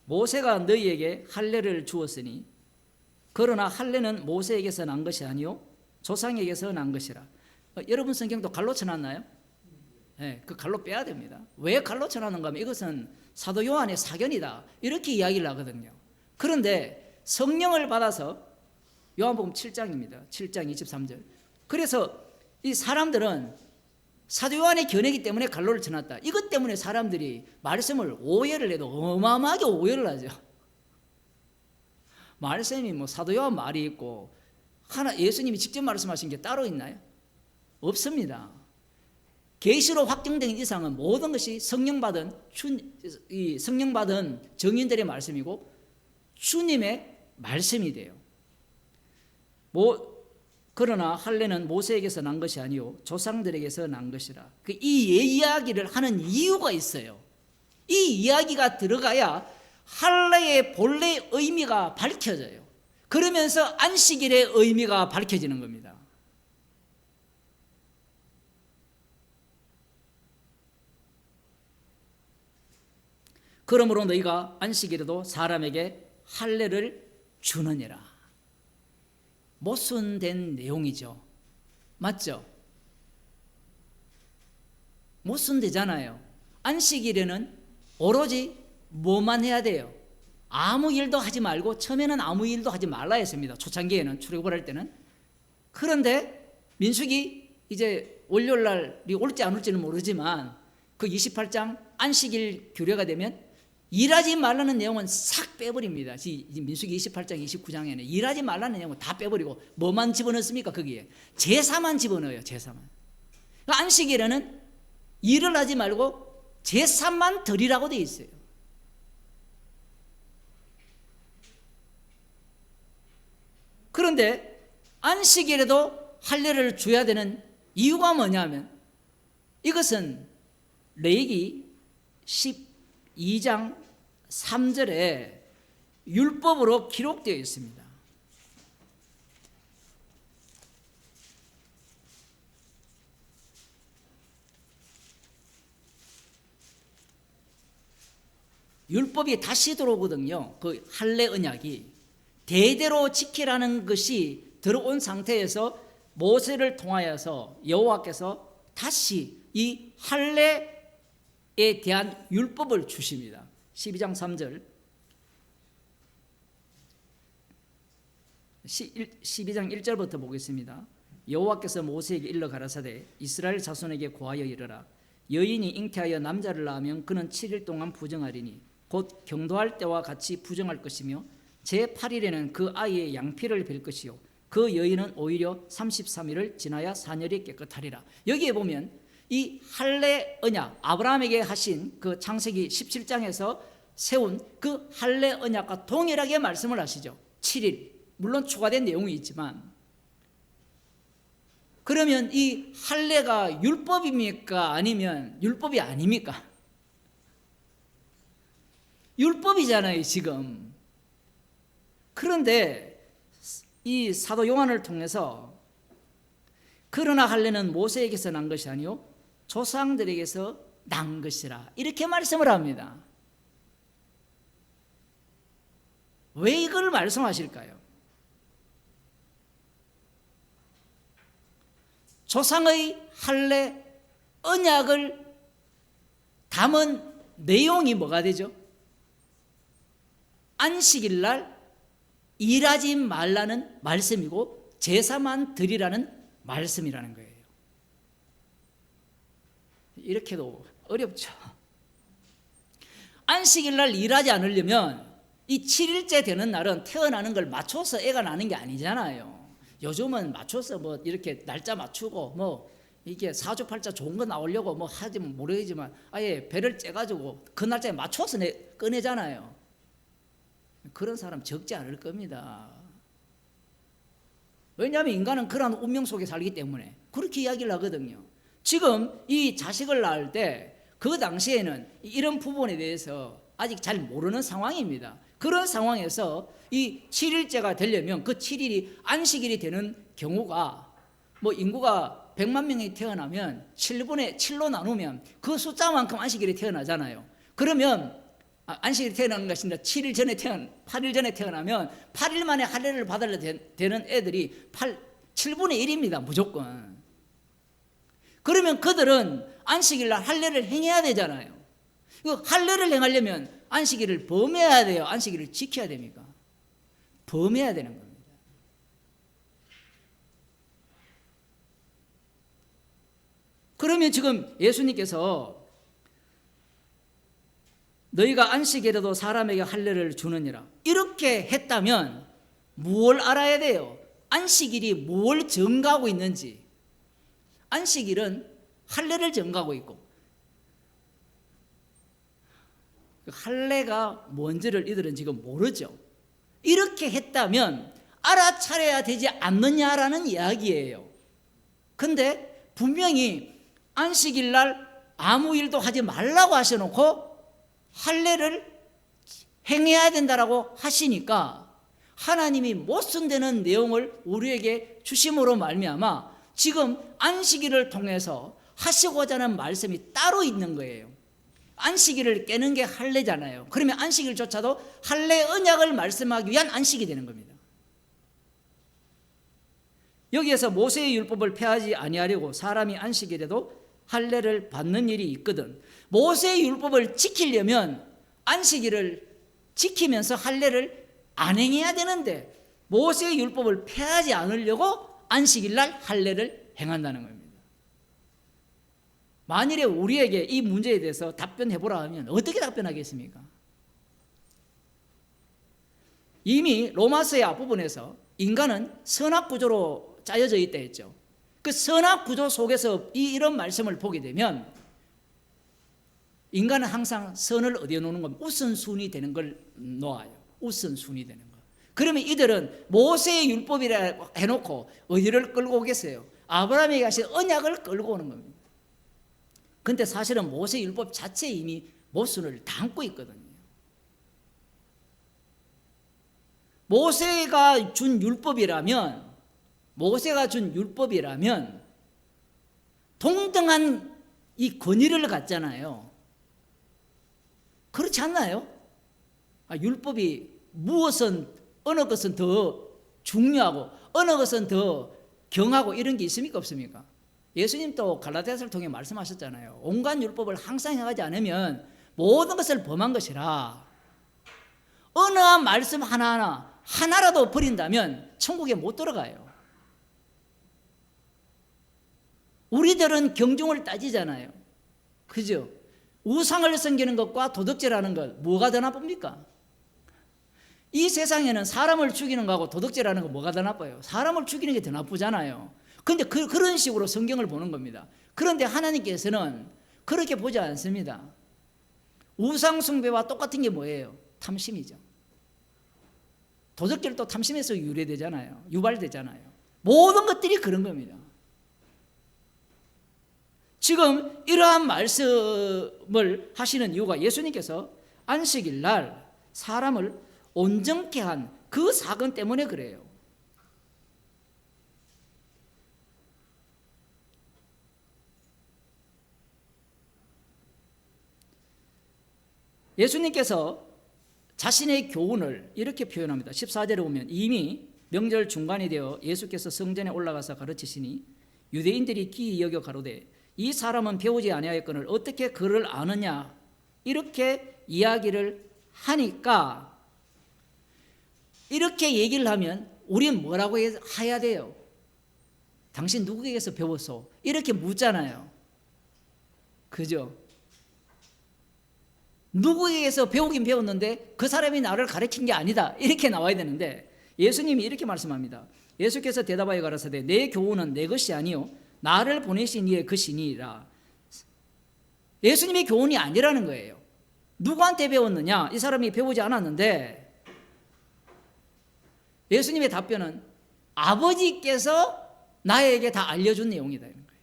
모세가 너희에게 할례를 주었으니 그러나 할례는 모세에게서 난 것이 아니요 조상에게서 난 것이라. 여러분 성경도 갈로 쳐놨나요? 네, 그 갈로 빼야 됩니다. 왜 갈로 쳐놨는가 하면 이것은 사도 요한의 사견이다 이렇게 이야기를 하거든요. 그런데 성령을 받아서 요한복음 7장입니다. 7장 23절. 그래서 이 사람들은 사도 요한의 견해이기 때문에 갈로를 쳐놨다. 이것 때문에 사람들이 말씀을 오해를 해도 어마어마하게 오해를 하죠. 말씀이 뭐 사도 요한 말이 있고 하나 예수님이 직접 말씀하신 게 따로 있나요? 없습니다. 계시로 확정된 이상은 모든 것이 성령 받은 정인들의 말씀이고 주님의 말씀이 돼요. 그러나 할례는 모세에게서 난 것이 아니요 조상들에게서 난 것이라. 이 이야기를 하는 이유가 있어요. 이 이야기가 들어가야 할례의 본래의 의미가 밝혀져요. 그러면서 안식일의 의미가 밝혀지는 겁니다. 그러므로 너희가 안식일에도 사람에게 할례를 주느니라. 모순된 내용이죠. 맞죠? 모순되잖아요. 안식일에는 오로지 뭐만 해야 돼요? 아무 일도 하지 말고, 처음에는 아무 일도 하지 말라 했습니다. 초창기에는, 출애굽할 때는. 그런데 민수기 이제 월요일 날이 올지 안 올지는 모르지만 그 28장 안식일 규례가 되면 일하지 말라는 내용은 싹 빼버립니다. 민수기 28장 29장에는 일하지 말라는 내용은 다 빼버리고 뭐만 집어넣습니까? 거기에 제사만 집어넣어요. 제사만. 그러니까 안식일에는 일을 하지 말고 제사만 드리라고 돼 있어요. 그런데 안식일에도 할례를 줘야 되는 이유가 뭐냐면 이것은 레위기 12장 3절에 율법으로 기록되어 있습니다. 율법이 다시 들어오거든요. 그 할례 언약이 대대로 지키라는 것이 들어온 상태에서 모세를 통하여서 여호와께서 다시 이 할례에 대한 율법을 주십니다. 12장 3절 12장 1절부터 보겠습니다. 여호와께서 모세에게 일러 가라사대 이스라엘 자손에게 고하여 이르라. 여인이 잉태하여 남자를 낳으면 그는 7일 동안 부정하리니 곧 경도할 때와 같이 부정할 것이며 제8일에는 그 아이의 양피를 벨 것이요 그 여인은 오히려 33일을 지나야 사녀리 깨끗하리라. 여기에 보면 이 할례 언약, 아브라함에게 하신 그 창세기 17장에서 세운 그 할례 언약과 동일하게 말씀을 하시죠. 7일, 물론 추가된 내용이 있지만. 그러면 이 할례가 율법입니까? 아니면 율법이 아닙니까? 율법이잖아요, 지금. 그런데 이 사도 요한을 통해서 그러나 할례는 모세에게서 난 것이 아니요 조상들에게서 난 것이라 이렇게 말씀을 합니다. 왜 이걸 말씀하실까요? 조상의 할례 언약을 담은 내용이 뭐가 되죠? 안식일 날 일하지 말라는 말씀이고 제사만 드리라는 말씀이라는 거예요. 이렇게도 어렵죠. 안식일 날 일하지 않으려면 이 7일째 되는 날은 태어나는 걸 맞춰서 애가 나는 게 아니잖아요. 요즘은 맞춰서 뭐 이렇게 날짜 맞추고 뭐 이게 사주팔자 좋은 거 나오려고 뭐 하지 모르겠지만 아예 배를 째가지고 그 날짜에 맞춰서 꺼내잖아요. 그런 사람 적지 않을 겁니다. 왜냐하면 인간은 그런 운명 속에 살기 때문에 그렇게 이야기를 하거든요. 지금 이 자식을 낳을 때 그 당시에는 이런 부분에 대해서 아직 잘 모르는 상황입니다. 그런 상황에서 이 7일째가 되려면 그 7일이 안식일이 되는 경우가 뭐 인구가 100만 명이 태어나면 7분의 7로 나누면 그 숫자만큼 안식일이 태어나잖아요. 그러면 안식일이 태어나는 것이 아니라 8일 전에 태어나면 8일 만에 할례를 받아야 되는 애들이 7분의 1입니다. 무조건. 그러면 그들은 안식일 날 할례를 행해야 되잖아요. 할례를 행하려면 안식일을 범해야 돼요? 안식일을 지켜야 됩니까? 범해야 되는 겁니다. 그러면 지금 예수님께서 너희가 안식일에도 사람에게 할례를 주느니라 이렇게 했다면 무엇을 알아야 돼요? 안식일이 뭘 증가하고 있는지. 안식일은 할례를 증가하고 있고 할례가 뭔지를 이들은 지금 모르죠. 이렇게 했다면 알아차려야 되지 않느냐라는 이야기예요. 근데 분명히 안식일 날 아무 일도 하지 말라고 하셔놓고 할례를 행해야 된다라고 하시니까 하나님이 못 쓴다는 내용을 우리에게 주심으로 말미암아 지금 안식일을 통해서 하시고자 하는 말씀이 따로 있는 거예요. 안식일을 깨는 게 할례잖아요. 그러면 안식일조차도 할례 언약을 말씀하기 위한 안식이 되는 겁니다. 여기에서 모세의 율법을 폐하지 아니하려고 사람이 안식일에도 할례를 받는 일이 있거든. 모세의 율법을 지키려면 안식일을 지키면서 할례를 안 행해야 되는데 모세의 율법을 폐하지 않으려고 안식일 날 할례를 행한다는 겁니다. 만일에 우리에게 이 문제에 대해서 답변해 보라 하면 어떻게 답변하겠습니까? 이미 로마서의 앞부분에서 인간은 선악구조로 짜여져 있다 했죠. 그 선악구조 속에서 이런 말씀을 보게 되면 인간은 항상 선을 어디에 놓는 겁니까? 우선순위 되는 걸 놓아요. 우선순위 되는 거. 그러면 이들은 모세의 율법이라 해놓고 어디를 끌고 오겠어요? 아브라함에게 하신 언약을 끌고 오는 겁니다. 근데 사실은 모세 율법 자체에 이미 모순을 담고 있거든요. 모세가 준 율법이라면 동등한 이 권위를 갖잖아요. 그렇지 않나요? 율법이 어느 것은 더 중요하고 어느 것은 더 경하고 이런 게 있습니까? 없습니까? 예수님도 갈라디아서를 통해 말씀하셨잖아요. 온갖 율법을 항상 행하지 않으면 모든 것을 범한 것이라. 어느 한 말씀 하나라도 버린다면 천국에 못 들어가요. 우리들은 경중을 따지잖아요. 그죠? 우상을 섬기는 것과 도덕질하는 것 뭐가 더 나쁩니까? 이 세상에는 사람을 죽이는 거하고 도덕질하는 거 뭐가 더 나빠요? 사람을 죽이는 게 더 나쁘잖아요. 그런데 그런 식으로 성경을 보는 겁니다. 그런데 하나님께서는 그렇게 보지 않습니다. 우상 숭배와 똑같은 게 뭐예요? 탐심이죠. 도덕질도 탐심에서 유발되잖아요. 모든 것들이 그런 겁니다. 지금 이러한 말씀을 하시는 이유가 예수님께서 안식일 날 사람을 온전케 한 그 사건 때문에 그래요. 예수님께서 자신의 교훈을 이렇게 표현합니다. 14절에 보면 이미 명절 중간이 되어 예수께서 성전에 올라가서 가르치시니 유대인들이 기이 여겨 가로되 이 사람은 배우지 아니하였거늘 어떻게 그를 아느냐 이렇게 이야기를 하니까 이렇게 얘기를 하면 우리는 뭐라고 해야 돼요? 당신 누구에게서 배웠어? 이렇게 묻잖아요. 그죠? 누구에게서 배우긴 배웠는데 그 사람이 나를 가르친 게 아니다 이렇게 나와야 되는데 예수님이 이렇게 말씀합니다. 예수께서 대답하여 가라사대 내 교훈은 내 것이 아니요 나를 보내신 이의 것이니라. 예수님의 교훈이 아니라는 거예요. 누구한테 배웠느냐? 이 사람이 배우지 않았는데 예수님의 답변은 아버지께서 나에게 다 알려준 내용이다 이런 거예요.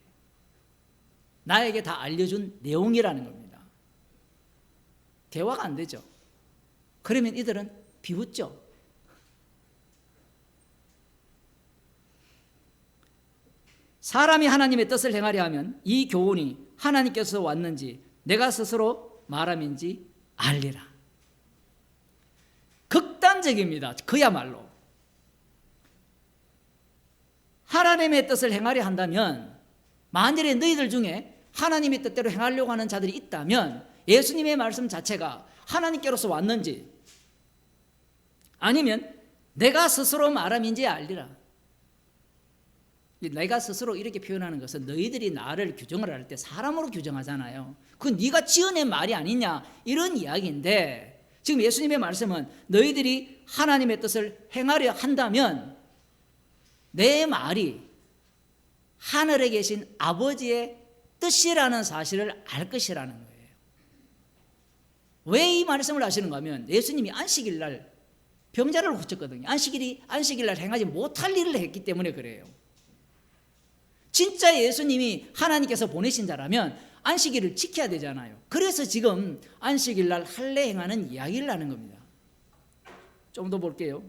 나에게 다 알려준 내용이라는 겁니다. 대화가 안 되죠. 그러면 이들은 비웃죠. 사람이 하나님의 뜻을 행하려 하면 이 교훈이 하나님께서 왔는지 내가 스스로 말함인지 알리라. 극단적입니다. 그야말로 하나님의 뜻을 행하려 한다면 만일에 너희들 중에 하나님의 뜻대로 행하려고 하는 자들이 있다면 예수님의 말씀 자체가 하나님께로서 왔는지 아니면 내가 스스로 말함인지 알리라. 내가 스스로 이렇게 표현하는 것은 너희들이 나를 규정을 할 때 사람으로 규정하잖아요. 그건 네가 지어낸 말이 아니냐 이런 이야기인데, 지금 예수님의 말씀은 너희들이 하나님의 뜻을 행하려 한다면 내 말이 하늘에 계신 아버지의 뜻이라는 사실을 알 것이라는 거예요. 왜 이 말씀을 하시는가 하면 예수님이 안식일 날 병자를 고쳤거든요. 안식일 날 행하지 못할 일을 했기 때문에 그래요. 진짜 예수님이 하나님께서 보내신 자라면 안식일을 지켜야 되잖아요. 그래서 지금 안식일 날 할례 행하는 이야기를 하는 겁니다. 좀 더 볼게요.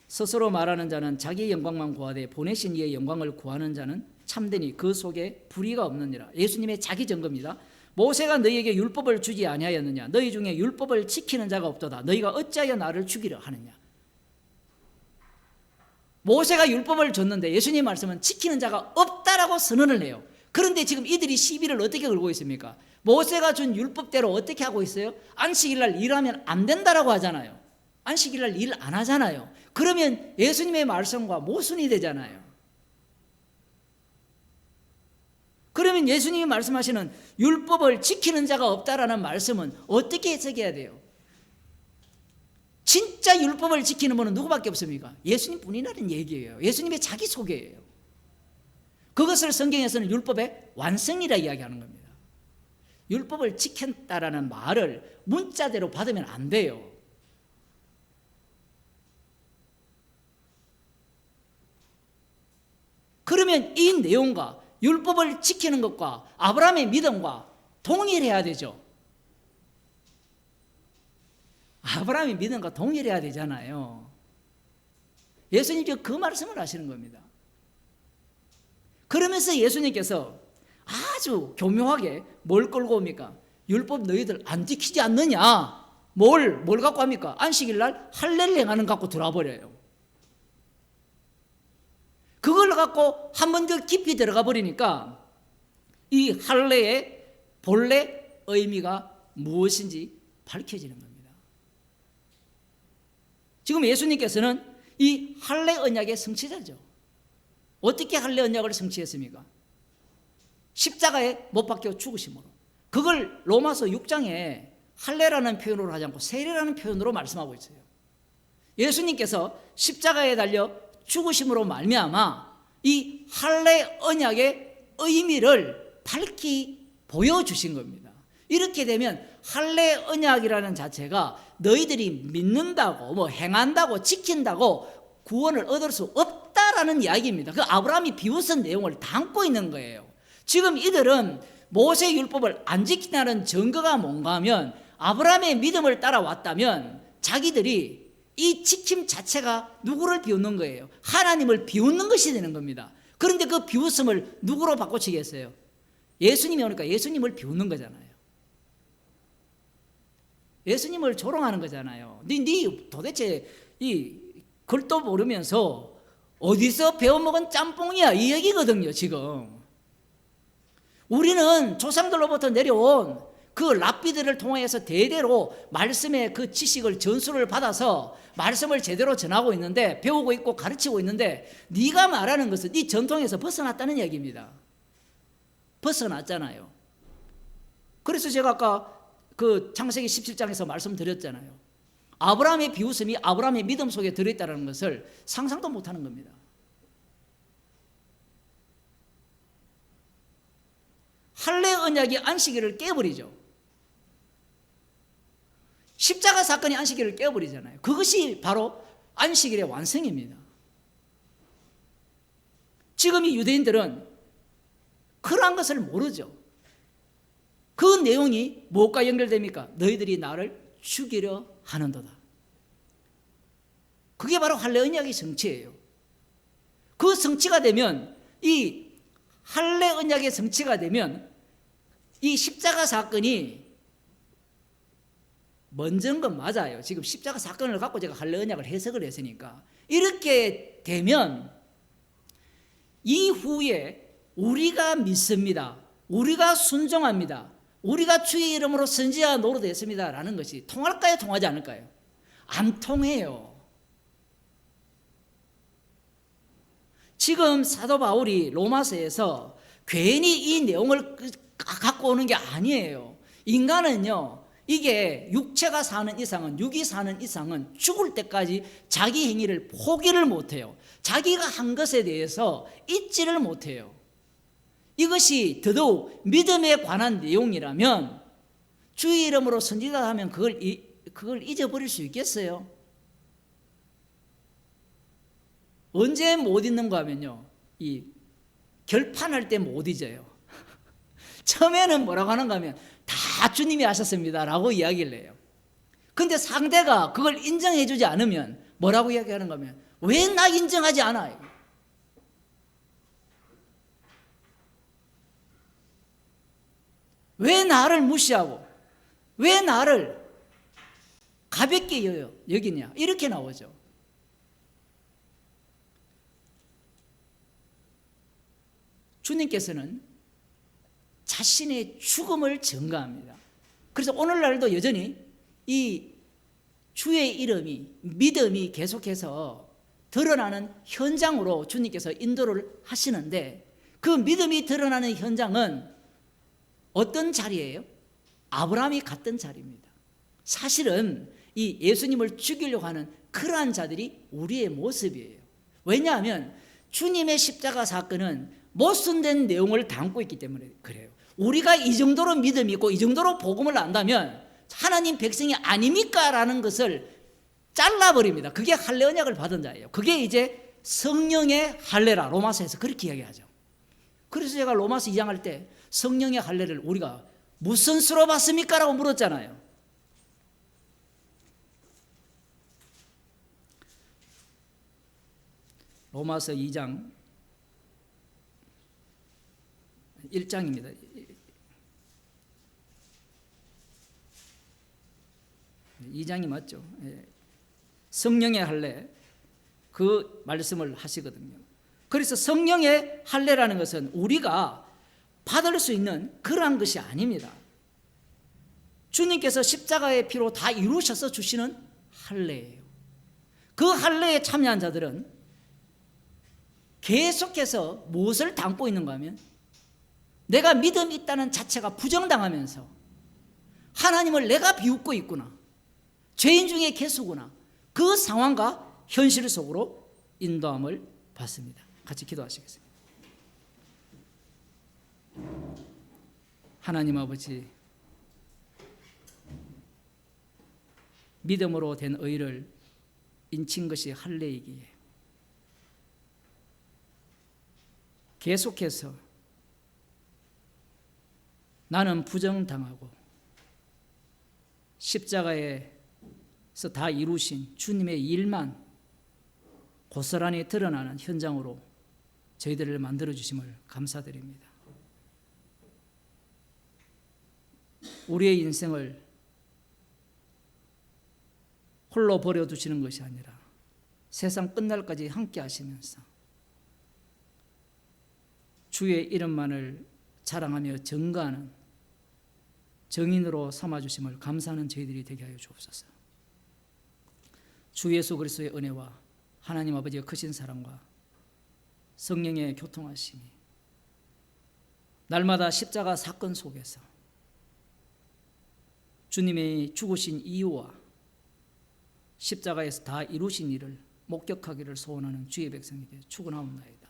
스스로 말하는 자는 자기의 영광만 구하되 보내신 이의 영광을 구하는 자는 참되니 그 속에 불의가 없느니라. 예수님의 자기 증거입니다. 모세가 너희에게 율법을 주지 아니하였느냐? 너희 중에 율법을 지키는 자가 없도다. 너희가 어찌하여 나를 죽이려 하느냐? 모세가 율법을 줬는데 예수님 말씀은 지키는 자가 없다라고 선언을 해요. 그런데 지금 이들이 시비를 어떻게 걸고 있습니까? 모세가 준 율법대로 어떻게 하고 있어요? 안식일날 일하면 안 된다라고 하잖아요. 안식일날 일 안 하잖아요. 그러면 예수님의 말씀과 모순이 되잖아요. 그러면 예수님이 말씀하시는 율법을 지키는 자가 없다라는 말씀은 어떻게 해석해야 돼요? 진짜 율법을 지키는 분은 누구밖에 없습니까? 예수님 뿐이라는 얘기예요. 예수님의 자기 소개예요. 그것을 성경에서는 율법의 완성이라 이야기하는 겁니다. 율법을 지켰다라는 말을 문자대로 받으면 안 돼요. 그러면 이 내용과 율법을 지키는 것과 아브라함의 믿음과 동일해야 되죠. 아브라함의 믿음과 동일해야 되잖아요. 예수님께서 그 말씀을 하시는 겁니다. 그러면서 예수님께서 아주 교묘하게 뭘 끌고 옵니까? 율법 너희들 안 지키지 않느냐? 뭘 갖고 합니까? 안식일 날 할례를 행하는 갖고 들어와 버려요. 그걸 갖고 한 번 더 깊이 들어가 버리니까 이 할례의 본래 의미가 무엇인지 밝혀지는 겁니다. 지금 예수님께서는 이 할례 언약의 성취자죠. 어떻게 할례 언약을 성취했습니까? 십자가에 못 박혀 죽으심으로. 그걸 로마서 6장에 할례라는 표현으로 하지 않고 세례라는 표현으로 말씀하고 있어요. 예수님께서 십자가에 달려 죽으심으로 말미암아 이 할례 언약의 의미를 밝히 보여주신 겁니다. 이렇게 되면 할례 언약이라는 자체가 너희들이 믿는다고 행한다고 지킨다고 구원을 얻을 수 없다라는 이야기입니다. 그 아브라함이 비웃은 내용을 담고 있는 거예요. 지금 이들은 모세 율법을 안 지킨다는 증거가 뭔가 하면 아브라함의 믿음을 따라왔다면 자기들이 이 지킴 자체가 누구를 비웃는 거예요? 하나님을 비웃는 것이 되는 겁니다. 그런데 그 비웃음을 누구로 바꿔치겠어요? 예수님이 오니까 예수님을 비웃는 거잖아요. 예수님을 조롱하는 거잖아요. 네 도대체 이 글도 모르면서 어디서 배워먹은 짬뽕이야 이 얘기거든요. 지금 우리는 조상들로부터 내려온 그 랍비들을 통해서 대대로 말씀의 그 지식을 전수를 받아서 말씀을 제대로 전하고 있는데 배우고 있고 가르치고 있는데 네가 말하는 것은 네 전통에서 벗어났다는 얘기입니다. 벗어났잖아요. 그래서 제가 아까 그 창세기 17장에서 말씀드렸잖아요. 아브라함의 비웃음이 아브라함의 믿음 속에 들어있다는 것을 상상도 못하는 겁니다. 할례 언약이 안식일을 깨버리죠. 십자가 사건이 안식일을 깨버리잖아요. 그것이 바로 안식일의 완성입니다. 지금 이 유대인들은 그러한 것을 모르죠. 그 내용이 무엇과 연결됩니까? 너희들이 나를 죽이려 하는도다. 그게 바로 할례 언약의 성취예요. 그 성취가 되면 이 할례 언약의 성취가 되면 이 십자가 사건이 먼저인 건 맞아요. 지금 십자가 사건을 갖고 제가 할례 언약을 해석을 했으니까 이렇게 되면 이후에 우리가 믿습니다. 우리가 순종합니다. 우리가 주의 이름으로 선지자 노릇했습니다 라는 것이 통할까요? 통하지 않을까요? 안 통해요. 지금 사도 바울이 로마서에서 괜히 이 내용을 갖고 오는 게 아니에요. 인간은요, 이게 육체가 사는 이상은, 육이 사는 이상은 죽을 때까지 자기 행위를 포기를 못해요. 자기가 한 것에 대해서 잊지를 못해요. 이것이 더더욱 믿음에 관한 내용이라면 주의 이름으로 선지자 하면 그걸 잊어버릴 수 있겠어요? 언제 못 잊는가 하면요, 이 결판할 때 못 잊어요. 처음에는 뭐라고 하는가 하면 다 주님이 하셨습니다 라고 이야기를 해요. 근데 상대가 그걸 인정해 주지 않으면 뭐라고 이야기하는가 하면 왜 나 인정하지 않아요? 왜 나를 무시하고 왜 나를 가볍게 여기냐, 이렇게 나오죠. 주님께서는 자신의 죽음을 증거합니다. 그래서 오늘날도 여전히 이 주의 이름이, 믿음이 계속해서 드러나는 현장으로 주님께서 인도를 하시는데, 그 믿음이 드러나는 현장은 어떤 자리예요? 아브라함이 갔던 자리입니다. 사실은 이 예수님을 죽이려고 하는 그러한 자들이 우리의 모습이에요. 왜냐하면 주님의 십자가 사건은 모순된 내용을 담고 있기 때문에 그래요. 우리가 이 정도로 믿음이 있고 이 정도로 복음을 안다면 하나님 백성이 아닙니까? 라는 것을 잘라버립니다. 그게 할례 언약을 받은 자예요. 그게 이제 성령의 할례라, 로마서에서 그렇게 이야기하죠. 그래서 제가 로마서 2장 할 때 성령의 할례를 우리가 무슨 수로 받습니까? 라고 물었잖아요. 로마서 2장 1장입니다. 2장이 맞죠? 성령의 할례, 그 말씀을 하시거든요. 그래서 성령의 할례라는 것은 우리가 받을 수 있는 그러한 것이 아닙니다. 주님께서 십자가의 피로 다 이루셔서 주시는 할례예요. 그 할례에 참여한 자들은 계속해서 무엇을 담고 있는가 하면 내가 믿음이 있다는 자체가 부정당하면서 하나님을 내가 비웃고 있구나, 죄인 중에 개수구나, 그 상황과 현실 속으로 인도함을 받습니다. 같이 기도하시겠습니다. 하나님 아버지, 믿음으로 된 의를 인친 것이 할례이기에 계속해서 나는 부정당하고 십자가에서 다 이루신 주님의 일만 고스란히 드러나는 현장으로 저희들을 만들어주심을 감사드립니다. 우리의 인생을 홀로 버려두시는 것이 아니라 세상 끝날까지 함께 하시면서 주의 이름만을 자랑하며 증거하는 정인으로 삼아주심을 감사하는 저희들이 되게 하여 주옵소서. 주 예수 그리스도의 은혜와 하나님 아버지의 크신 사랑과 성령의 교통하심이 날마다 십자가 사건 속에서 주님의 죽으신 이유와 십자가에서 다 이루신 일을 목격하기를 소원하는 주의 백성에게 축원하옵나이다.